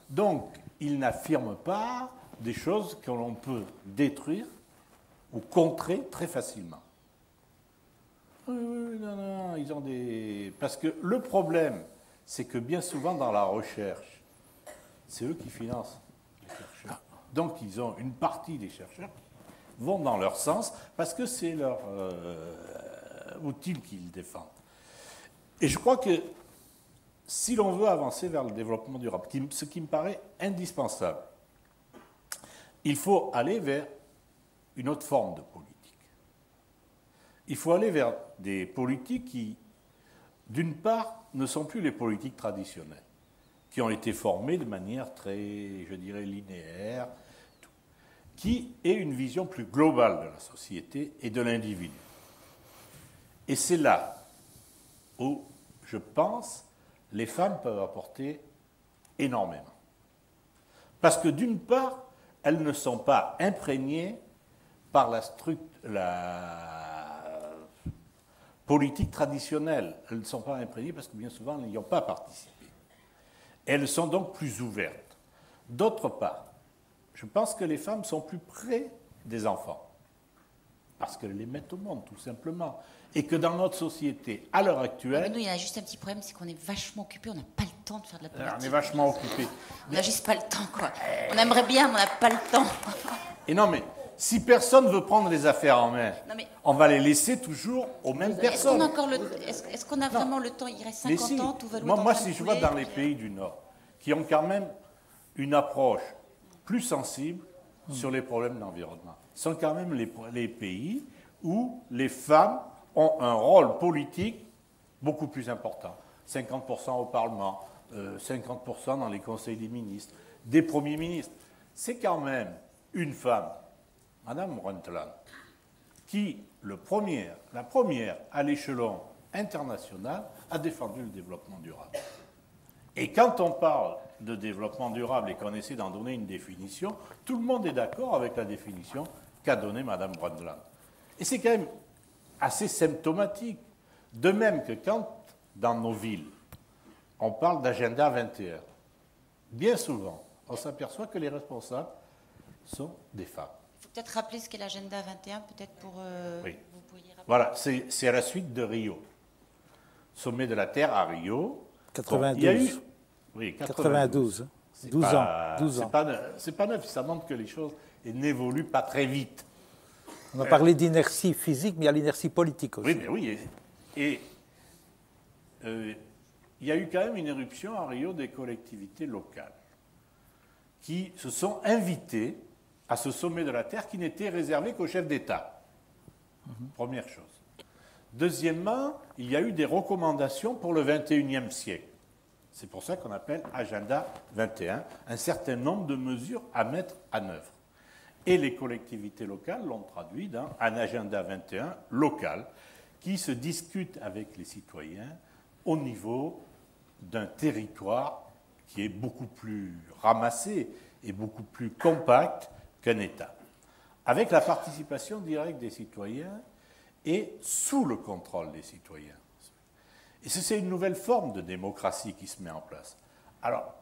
Donc, ils n'affirment pas des choses que l'on peut détruire ou contrer très facilement. Oui, non, ils ont des... Parce que le problème, c'est que bien souvent dans la recherche, c'est eux qui financent les chercheurs. Donc ils ont une partie des chercheurs qui vont dans leur sens parce que c'est leur outil qu'ils défendent. Et je crois que si l'on veut avancer vers le développement durable, ce qui me paraît indispensable, il faut aller vers une autre forme de politique. Il faut aller vers des politiques qui, d'une part, ne sont plus les politiques traditionnelles, qui ont été formées de manière très, je dirais, linéaire, qui est une vision plus globale de la société et de l'individu. Et c'est là où, je pense, les femmes peuvent apporter énormément. Parce que, d'une part, elles ne sont pas imprégnées par la politique traditionnelle. Elles ne sont pas imprégnées parce que bien souvent, elles n'y ont pas participé. Elles sont donc plus ouvertes. D'autre part, je pense que les femmes sont plus près des enfants. Parce qu'elles les mettent au monde, tout simplement. Et que dans notre société, à l'heure actuelle... Mais nous, il y a juste un petit problème, c'est qu'on est vachement occupés, on n'a pas le temps de faire de la politique. On est vachement occupés. On n'a juste pas le temps, quoi. On aimerait bien, mais on n'a pas le temps. Et non, mais si personne ne veut prendre les affaires en main, on va les laisser toujours aux mêmes personnes. Est-ce qu'on a vraiment le temps? Il reste 50 ans, tout va loin. Moi, si je vois dans les pays du Nord, qui ont quand même une approche plus sensible sur les problèmes d'environnement, sont quand même les pays où les femmes ont un rôle politique beaucoup plus important. 50% au Parlement, 50% dans les conseils des ministres, des premiers ministres. C'est quand même une femme, Madame Brundtland, qui, la première à l'échelon international, a défendu le développement durable. Et quand on parle de développement durable et qu'on essaie d'en donner une définition, tout le monde est d'accord avec la définition qu'a donnée Madame Brundtland. Et c'est quand même assez symptomatique. De même que quand, dans nos villes, on parle d'agenda 21, bien souvent, on s'aperçoit que les responsables sont des femmes. Il faut peut-être rappeler ce qu'est l'agenda 21, peut-être pour... Oui. Vous pourriez rappeler. Voilà, c'est à la suite de Rio. Sommet de la Terre à Rio. 92. Il y a eu, oui, 92. C'est 12 pas- ans. 12 ans. C'est pas neuf, ça montre que les choses n'évoluent pas très vite. On a parlé d'inertie physique, mais il y a l'inertie politique aussi. Oui, mais oui. Et il y a eu quand même une éruption à Rio des collectivités locales qui se sont invitées à ce sommet de la Terre qui n'était réservé qu'aux chefs d'État. Première chose. Deuxièmement, il y a eu des recommandations pour le XXIe siècle. C'est pour ça qu'on appelle Agenda 21, un certain nombre de mesures à mettre en œuvre. Et les collectivités locales l'ont traduit dans un Agenda 21 local qui se discute avec les citoyens au niveau d'un territoire qui est beaucoup plus ramassé et beaucoup plus compact qu'un État, avec la participation directe des citoyens et sous le contrôle des citoyens. Et c'est une nouvelle forme de démocratie qui se met en place. Alors,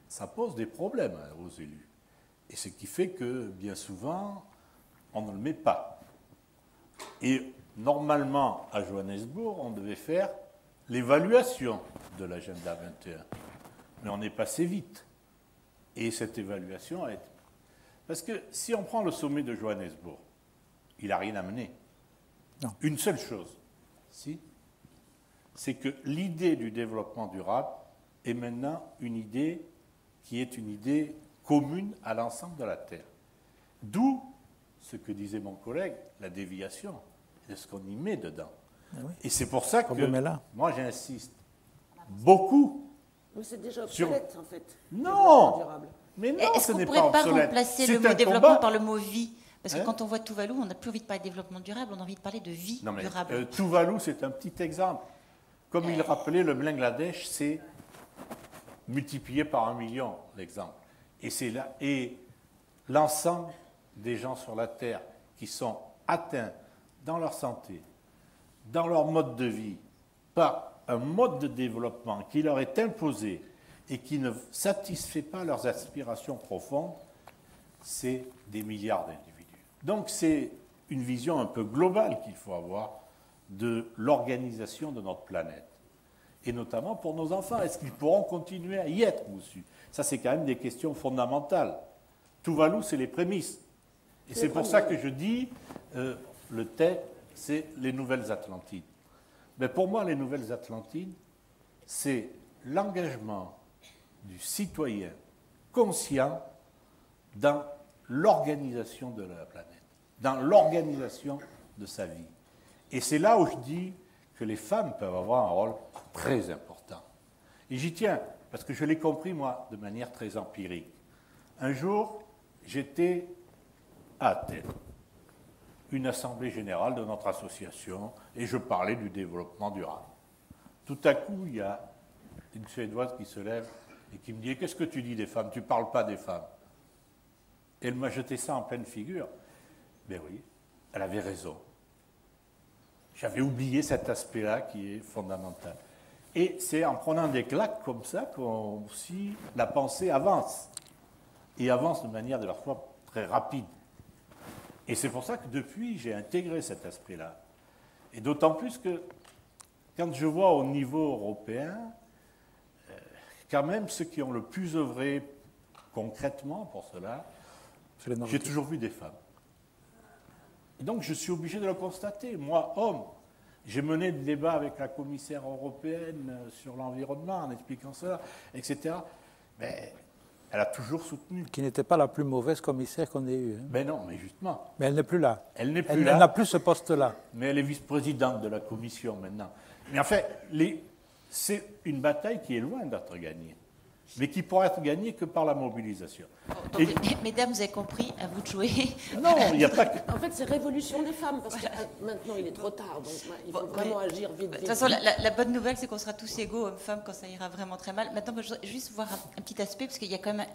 ça pose des problèmes aux élus. Et ce qui fait que, bien souvent, on ne le met pas. Et normalement, à Johannesburg, on devait faire l'évaluation de l'agenda 21. Mais on est passé vite. Et cette évaluation a été... Parce que si on prend le sommet de Johannesburg, il n'a rien amené. Non. Une seule chose, si, c'est que l'idée du développement durable est maintenant une idée qui est une idée commune à l'ensemble de la Terre. D'où ce que disait mon collègue, la déviation, de ce qu'on y met dedans. Ah oui. Et c'est pour ça que là. moi j'insiste beaucoup. Mais c'est déjà obsolète, en fait. Non. Développement durable. Mais non, Est-ce ce qu'on ne n'est pourrait pas pas obsolète. remplacer C'est le mot un développement combat. par le mot vie? Parce que Hein? quand on voit Tuvalu, on n'a plus envie de parler de développement durable, on a envie de parler de vie Non, mais durable. Tuvalu, c'est un petit exemple. Comme il rappelait, le Bangladesh, c'est multiplié par 1 million, l'exemple. Et c'est là, et l'ensemble des gens sur la Terre qui sont atteints dans leur santé, dans leur mode de vie, par un mode de développement qui leur est imposé et qui ne satisfait pas leurs aspirations profondes, c'est des milliards d'individus. Donc c'est une vision un peu globale qu'il faut avoir de l'organisation de notre planète. Et notamment pour nos enfants. Est-ce qu'ils pourront continuer à y être moussus? Ça, c'est quand même des questions fondamentales. Tuvalu, c'est les prémices. Et c'est pour ça que je dis, le thème, c'est les Nouvelles Atlantides. Mais pour moi, les Nouvelles Atlantides, c'est l'engagement du citoyen conscient dans l'organisation de la planète, dans l'organisation de sa vie. Et c'est là où je dis que les femmes peuvent avoir un rôle très important. Et j'y tiens, parce que je l'ai compris, moi, de manière très empirique. Un jour, j'étais à Athènes, une assemblée générale de notre association, et je parlais du développement durable. Tout à coup, il y a une Suédoise qui se lève et qui me dit « Qu'est-ce que tu dis des femmes? Tu ne parles pas des femmes ?» Elle m'a jeté ça en pleine figure. Ben oui, elle avait raison. J'avais oublié cet aspect-là qui est fondamental. Et c'est en prenant des claques comme ça qu'aussi la pensée avance. Et avance de manière de la fois très rapide. Et c'est pour ça que depuis, j'ai intégré cet aspect-là. Et d'autant plus que quand je vois au niveau européen, quand même ceux qui ont le plus œuvré concrètement pour cela, j'ai toujours vu des femmes. Et donc je suis obligé de le constater. Moi, homme, j'ai mené des débats avec la commissaire européenne sur l'environnement en expliquant cela, etc. Mais elle a toujours soutenu. Qui n'était pas la plus mauvaise commissaire qu'on ait eue. Hein. Mais non, mais justement. Mais elle n'est plus là. Elle n'est plus Elle là. n'a plus ce poste-là. Mais elle est vice-présidente de la commission maintenant. Mais en fait, c'est une bataille qui est loin d'être gagnée, mais qui pourra être gagnée que par la mobilisation. Donc, mesdames, vous avez compris, à vous de jouer. Non, il n'y a pas que... En fait, c'est révolution des femmes, parce que maintenant, il est trop tard, donc il faut vraiment agir vite. De toute façon, la bonne nouvelle, c'est qu'on sera tous égaux, hommes-femmes, quand ça ira vraiment très mal. Maintenant, je voudrais juste voir un petit aspect, parce qu'il y a quand même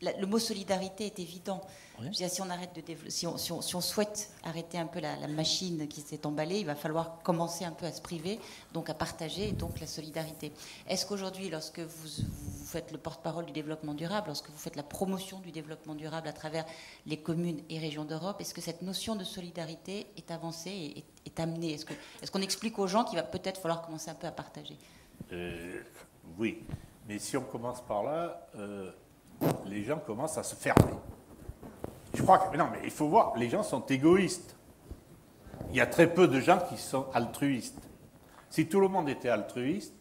le mot solidarité est évident. Oui. Je veux dire, si on souhaite arrêter un peu la machine qui s'est emballée, il va falloir commencer un peu à se priver, donc à partager, et donc la solidarité. Est-ce qu'aujourd'hui, lorsque vous faites le porte-parole du développement durable, lorsque vous faites la promotion du développement durable à travers les communes et régions d'Europe, est-ce que cette notion de solidarité est avancée et est amenée? Est-ce qu'on explique aux gens qu'il va peut-être falloir commencer un peu à partager? Oui, mais si on commence par là, les gens commencent à se fermer. Je crois que... Non, mais il faut voir, les gens sont égoïstes. Il y a très peu de gens qui sont altruistes. Si tout le monde était altruiste,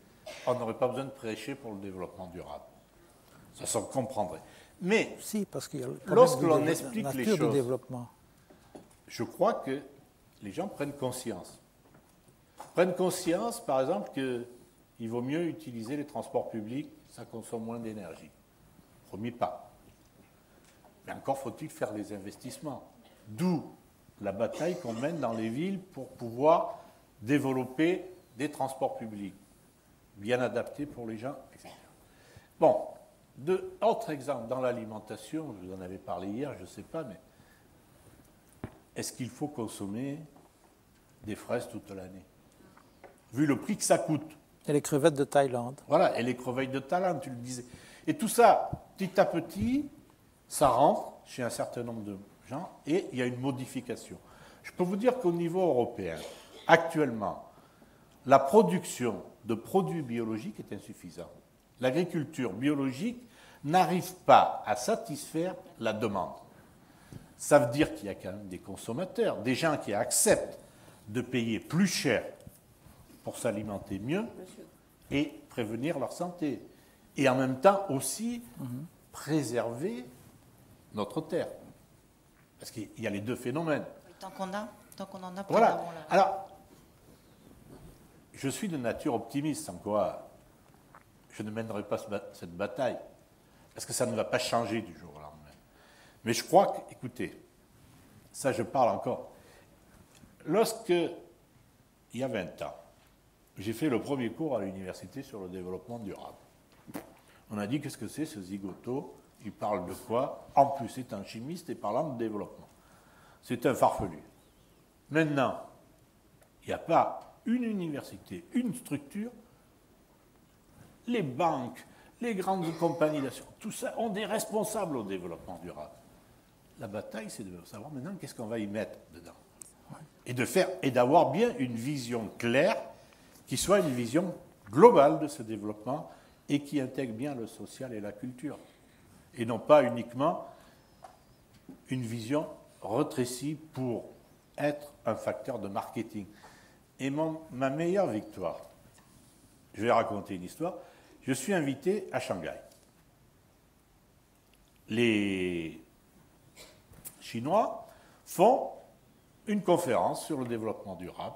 on n'aurait pas besoin de prêcher pour le développement durable. Ça se comprendrait. Mais Si, parce qu'il y a le lorsque problème l'on de explique nature les du choses, développement. je crois que les gens prennent conscience. Prennent conscience, par exemple, qu'il vaut mieux utiliser les transports publics, ça consomme moins d'énergie. Premier pas. Mais encore faut-il faire les investissements. D'où la bataille qu'on mène dans les villes pour pouvoir développer des transports publics bien adaptés pour les gens, etc. Bon, autre exemple dans l'alimentation, je vous en avais parlé hier, je ne sais pas, mais est-ce qu'il faut consommer des fraises toute l'année? Vu le prix que ça coûte. Et les crevettes de Thaïlande. Voilà, et les creveilles de Thaïlande, tu le disais. Et tout ça, petit à petit, ça rentre chez un certain nombre de gens et il y a une modification. Je peux vous dire qu'au niveau européen, actuellement, la production de produits biologiques est insuffisante. L'agriculture biologique n'arrive pas à satisfaire la demande. Ça veut dire qu'il y a quand même des consommateurs, des gens qui acceptent de payer plus cher pour s'alimenter mieux et prévenir leur santé. Et en même temps aussi préserver notre terre. Parce qu'il y a les deux phénomènes. Tant qu'on en a, Voilà. Alors, je suis de nature optimiste, sans quoi je ne mènerai pas cette bataille. Parce que ça ne va pas changer du jour au lendemain. Mais je crois que, écoutez, ça je parle encore. Lorsque, il y a 20 ans, j'ai fait le premier cours à l'université sur le développement durable. On a dit, qu'est-ce que c'est ce zigoto? Il parle de quoi? En plus, c'est un chimiste et parlant de développement. C'est un farfelu. Maintenant, il n'y a pas une université, une structure. Les banques, les grandes compagnies d'assurance, tout ça ont des responsables au développement durable. La bataille, c'est de savoir maintenant qu'est-ce qu'on va y mettre dedans. Et d'avoir bien une vision claire qui soit une vision globale de ce développement et qui intègre bien le social et la culture. Et non pas uniquement une vision rétrécie pour être un facteur de marketing. Et ma meilleure victoire, je vais raconter une histoire, je suis invité à Shanghai. Les Chinois font une conférence sur le développement durable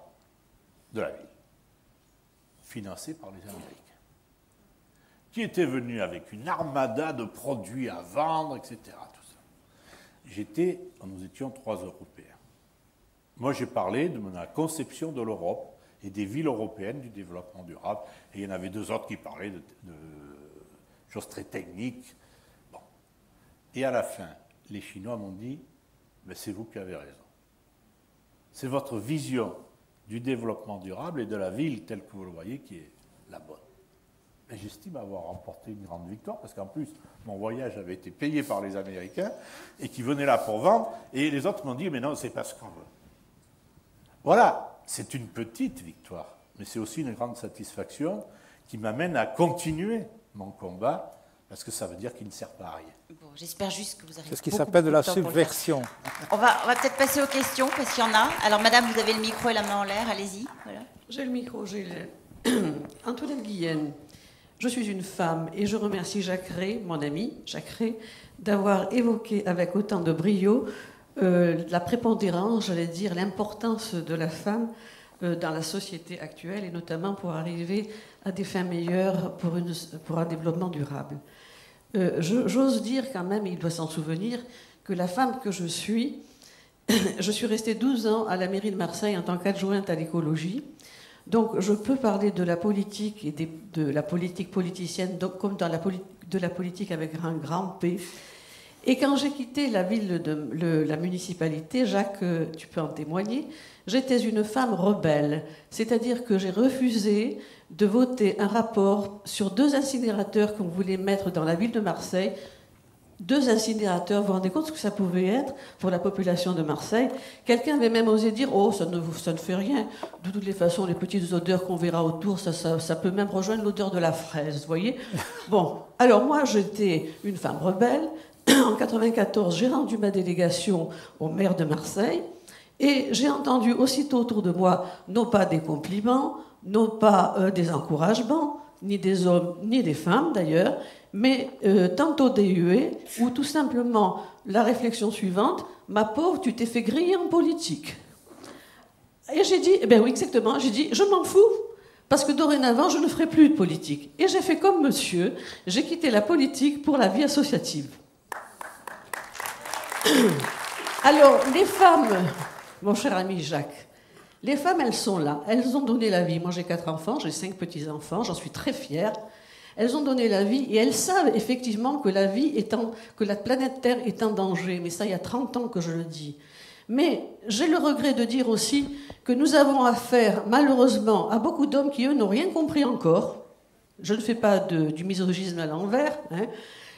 de la ville, financée par les Américains, qui étaient venus avec une armada de produits à vendre, etc. Tout ça. Nous étions 3 Européens. Moi, j'ai parlé de la conception de l'Europe et des villes européennes du développement durable. Et il y en avait 2 autres qui parlaient de choses très techniques. Bon. Et à la fin, les Chinois m'ont dit, mais c'est vous qui avez raison. C'est votre vision du développement durable et de la ville telle que vous le voyez qui est la bonne. Et j'estime avoir remporté une grande victoire, parce qu'en plus, mon voyage avait été payé par les Américains, et qui venaient là pour vendre, et les autres m'ont dit, mais non, c'est pas ce qu'on veut. Voilà, c'est une petite victoire, mais c'est aussi une grande satisfaction qui m'amène à continuer mon combat, parce que ça veut dire qu'il ne sert pas à rien. Bon, j'espère juste que vous arrivez. C'est ce qui s'appelle de la subversion. On va peut-être passer aux questions, parce qu'il y en a. Alors, madame, vous avez le micro et la main en l'air, allez-y. Voilà. J'ai le micro, Antoinette Guillen. Je suis une femme et je remercie Jacques Rey, mon ami Jacques Rey, d'avoir évoqué avec autant de brio la prépondérance, j'allais dire, l'importance de la femme dans la société actuelle et notamment pour arriver à des fins meilleures pour un développement durable. J'ose dire quand même, et il doit s'en souvenir, que la femme que je suis restée 12 ans à la mairie de Marseille en tant qu'adjointe à l'écologie. Donc je peux parler de la politique et de la politique politicienne, donc, comme de la politique avec un grand P. Et quand j'ai quitté la ville la municipalité, Jacques, tu peux en témoigner, j'étais une femme rebelle. C'est-à-dire que j'ai refusé de voter un rapport sur 2 incinérateurs qu'on voulait mettre dans la ville de Marseille. 2 incinérateurs, vous vous rendez compte ce que ça pouvait être pour la population de Marseille? Quelqu'un avait même osé dire « Oh, ça ne fait rien. De toutes les façons, les petites odeurs qu'on verra autour, ça peut même rejoindre l'odeur de la fraise, vous voyez ?» Bon, alors moi, j'étais une femme rebelle. En 1994, j'ai rendu ma délégation au maire de Marseille et j'ai entendu aussitôt autour de moi, non pas des compliments, non pas des encouragements, ni des hommes, ni des femmes d'ailleurs, mais tantôt des huées, ou tout simplement la réflexion suivante, ma pauvre, tu t'es fait griller en politique. Et j'ai dit, eh bien oui, exactement, j'ai dit, je m'en fous, parce que dorénavant, je ne ferai plus de politique. Et j'ai fait comme monsieur, j'ai quitté la politique pour la vie associative. Alors, les femmes, mon cher ami Jacques, les femmes, elles sont là, elles ont donné la vie. Moi, j'ai 4 enfants, j'ai 5 petits-enfants, j'en suis très fière. Elles ont donné la vie et elles savent effectivement que que la planète Terre est en danger. Mais ça, il y a 30 ans que je le dis. Mais j'ai le regret de dire aussi que nous avons affaire, malheureusement, à beaucoup d'hommes qui, eux, n'ont rien compris encore. Je ne fais pas du misogynisme à l'envers, hein.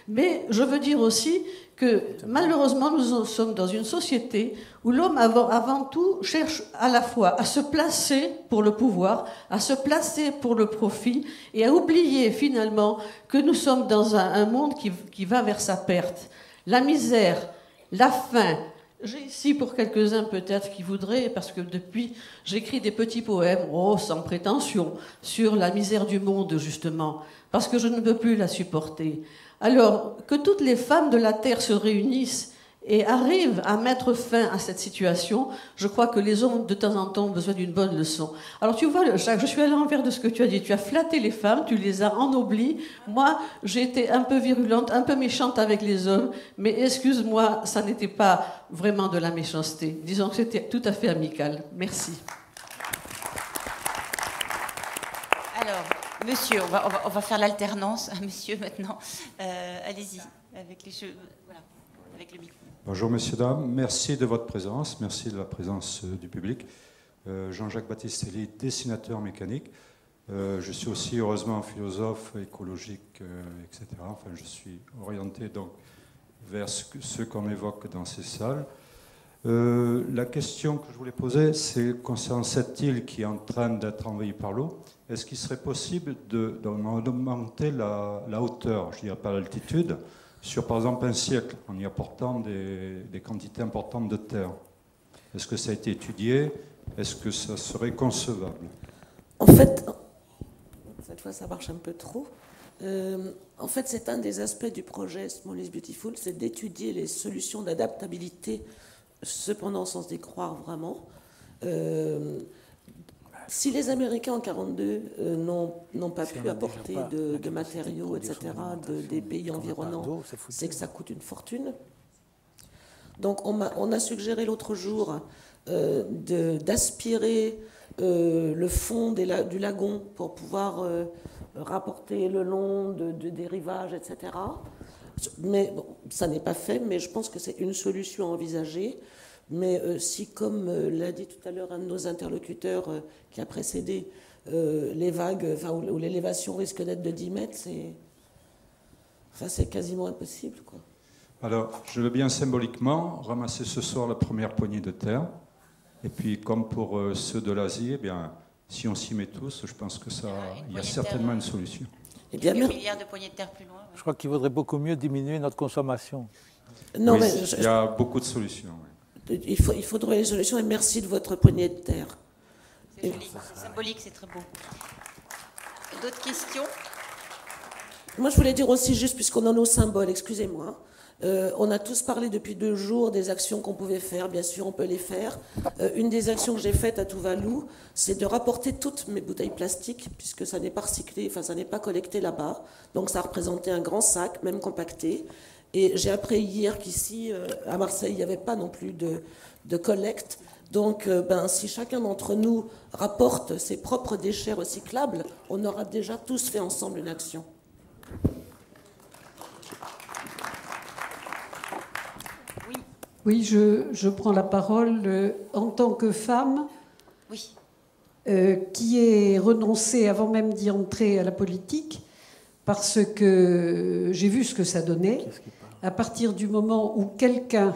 Mais je veux dire aussi que malheureusement nous sommes dans une société où l'homme avant tout cherche à la fois à se placer pour le pouvoir, à se placer pour le profit et à oublier finalement que nous sommes dans un monde qui va vers sa perte. La misère, la faim. J'ai ici pour quelques-uns peut-être qui voudraient, parce que depuis j'écris des petits poèmes, sans prétention, sur la misère du monde justement, parce que je ne peux plus la supporter. Alors, que toutes les femmes de la Terre se réunissent et arrivent à mettre fin à cette situation, je crois que les hommes, de temps en temps, ont besoin d'une bonne leçon. Alors, tu vois, Jacques, je suis à l'envers de ce que tu as dit. Tu as flatté les femmes, tu les as ennoblis. Moi, j'ai été un peu virulente, un peu méchante avec les hommes, mais excuse-moi, ça n'était pas vraiment de la méchanceté. Disons que c'était tout à fait amical. Merci. Alors, monsieur, on va faire l'alternance. Monsieur, maintenant. Allez-y, avec les cheveux. Voilà, avec le micro. Bonjour, messieurs, dames. Merci de votre présence. Merci de la présence du public. Jean-Jacques Battistelli, dessinateur mécanique. Je suis aussi, heureusement, philosophe, écologique, etc. Enfin, je suis orienté donc vers ce qu'on évoque dans ces salles. La question que je voulais poser, c'est concernant cette île qui est en train d'être envahie par l'eau. Est-ce qu'il serait possible d'augmenter la hauteur, je dirais pas l'altitude, sur par exemple un siècle, en y apportant des quantités importantes de terre? Est-ce que ça a été étudié? Est-ce que ça serait concevable? En fait, cette fois ça marche un peu trop. En fait, c'est un des aspects du projet Small is Beautiful, c'est d'étudier les solutions d'adaptabilité, cependant sans y croire vraiment. Si les Américains en 1942 n'ont pas pu apporter de matériaux, etc., des pays environnants, c'est que ça coûte une fortune. Donc on a suggéré l'autre jour d'aspirer le fond du lagon pour pouvoir rapporter le long des rivages, etc. Mais bon, ça n'est pas fait, mais je pense que c'est une solution à envisager. Mais si, comme l'a dit tout à l'heure un de nos interlocuteurs qui a précédé, les vagues, où l'élévation risque d'être de 10 mètres, c'est quasiment impossible, quoi. Alors, je veux bien symboliquement ramasser ce soir la première poignée de terre. Et puis, comme pour ceux de l'Asie, eh bien, si on s'y met tous, je pense que il y a certainement une solution. Et bien, milliards de poignées de terre plus loin. Je crois qu'il vaudrait beaucoup mieux diminuer notre consommation. Non, oui, mais il y a beaucoup de solutions. Oui. Il faut trouver les solutions et merci de votre poignée de terre. C'est joli, c'est symbolique, c'est très beau. D'autres questions? Moi, je voulais dire aussi, juste puisqu'on en est au symbole, excusez-moi, on a tous parlé depuis 2 jours des actions qu'on pouvait faire. Bien sûr, on peut les faire. Une des actions que j'ai faites à Tuvalu, c'est de rapporter toutes mes bouteilles plastiques, puisque ça n'est pas recyclé, ça n'est pas collecté là-bas. Donc, ça représentait un grand sac, même compacté. Et j'ai appris hier qu'ici, à Marseille, il n'y avait pas non plus de collecte. Donc, si chacun d'entre nous rapporte ses propres déchets recyclables, on aura déjà tous fait ensemble une action. Oui, je prends la parole en tant que femme Oui. Qui ait renoncé avant même d'y entrer à la politique, parce que j'ai vu ce que ça donnait. À partir du moment où quelqu'un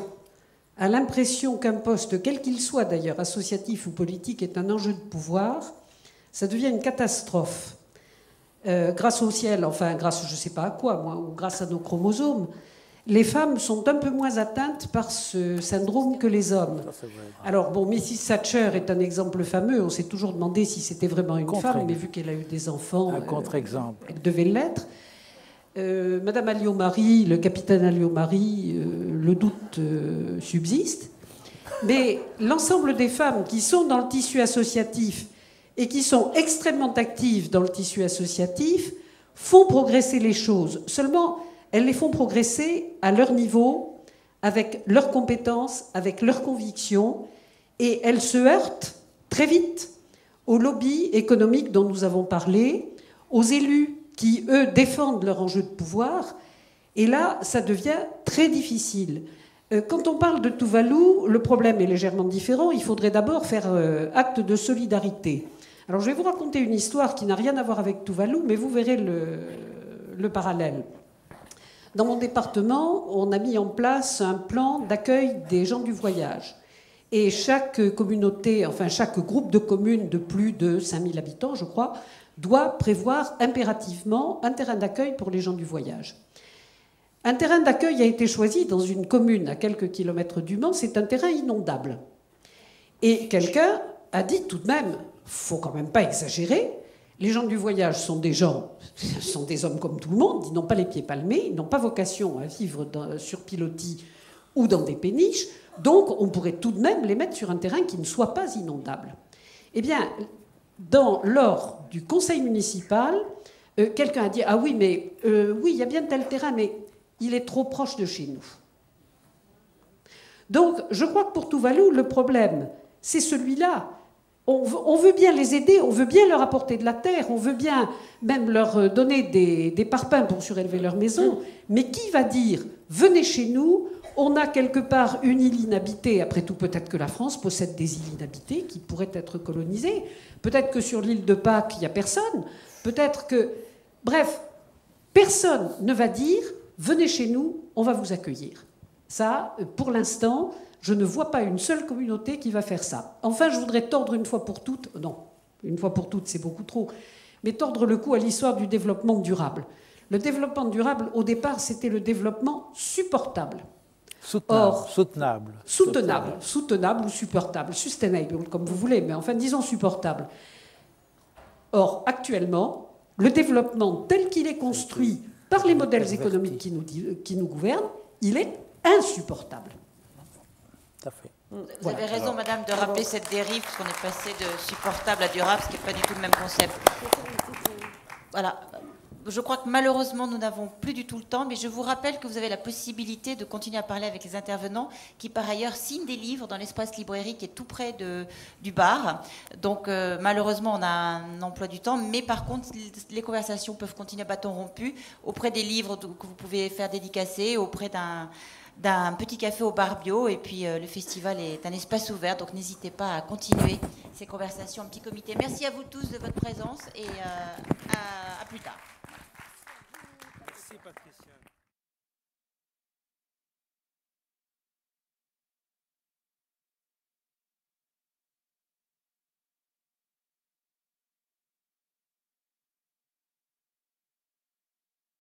a l'impression qu'un poste, quel qu'il soit d'ailleurs, associatif ou politique, est un enjeu de pouvoir, ça devient une catastrophe. Grâce au ciel, enfin grâce je ne sais pas à quoi, moi, ou grâce à nos chromosomes, les femmes sont un peu moins atteintes par ce syndrome que les hommes. Alors bon, Mrs. Thatcher est un exemple fameux. On s'est toujours demandé si c'était vraiment une femme, mais vu qu'elle a eu des enfants, un contre-exemple. Elle devait l'être. Madame Alliot-Marie, le capitaine Alliot-Marie, le doute subsiste. Mais l'ensemble des femmes qui sont dans le tissu associatif et qui sont extrêmement actives dans le tissu associatif font progresser les choses. Seulement, elles les font progresser à leur niveau, avec leurs compétences, avec leurs convictions, et elles se heurtent très vite aux lobbies économiques dont nous avons parlé, aux élus qui, eux, défendent leur enjeu de pouvoir, et là, ça devient très difficile. Quand on parle de Tuvalu, le problème est légèrement différent. Il faudrait d'abord faire acte de solidarité. Alors, je vais vous raconter une histoire qui n'a rien à voir avec Tuvalu, mais vous verrez le parallèle. Dans mon département, on a mis en place un plan d'accueil des gens du voyage. Et chaque communauté, enfin chaque groupe de communes de plus de 5000 habitants, je crois, doit prévoir impérativement un terrain d'accueil pour les gens du voyage. Un terrain d'accueil a été choisi dans une commune à quelques kilomètres du Mans, c'est un terrain inondable. Et quelqu'un a dit tout de même, faut quand même pas exagérer, les gens du voyage sont des hommes comme tout le monde, ils n'ont pas les pieds palmés, ils n'ont pas vocation à vivre sur pilotis ou dans des péniches, donc on pourrait tout de même les mettre sur un terrain qui ne soit pas inondable. Eh bien, lors du conseil municipal, quelqu'un a dit « Ah oui, mais oui, il y a bien tel terrain, mais il est trop proche de chez nous. » Donc, je crois que pour Tuvalu, le problème, c'est celui-là. On veut bien les aider, on veut bien leur apporter de la terre, on veut bien même leur donner des parpaings pour surélever leur maison, mais qui va dire « Venez chez nous, on a quelque part une île inhabitée ». Après tout, peut-être que la France possède des îles inhabitées qui pourraient être colonisées. Peut-être que sur l'île de Pâques, il n'y a personne. Peut-être que... Bref, personne ne va dire « Venez chez nous, on va vous accueillir ». Ça, pour l'instant... Je ne vois pas une seule communauté qui va faire ça. Enfin, je voudrais tordre une fois pour toutes, non, une fois pour toutes, c'est beaucoup trop, mais tordre le cou à l'histoire du développement durable. Le développement durable, au départ, c'était le développement supportable. Soutenable ou supportable, sustainable, comme vous voulez, mais enfin, disons supportable. Or, actuellement, le développement tel qu'il est construit par les modèles économiques qui nous gouvernent, il est insupportable. Vous avez raison, madame, de rappeler cette dérive, parce qu'on est passé de supportable à durable, ce qui n'est pas du tout le même concept. Voilà. Je crois que malheureusement, nous n'avons plus du tout le temps, mais je vous rappelle que vous avez la possibilité de continuer à parler avec les intervenants, qui par ailleurs signent des livres dans l'espace librairie qui est tout près du bar. Donc malheureusement, on a un emploi du temps, mais par contre, les conversations peuvent continuer à bâton rompu auprès des livres que vous pouvez faire dédicacer, auprès d'un petit café au bar bio, et puis le festival est un espace ouvert, donc n'hésitez pas à continuer ces conversations en petit comité. Merci à vous tous de votre présence et à plus tard. Merci Patricia.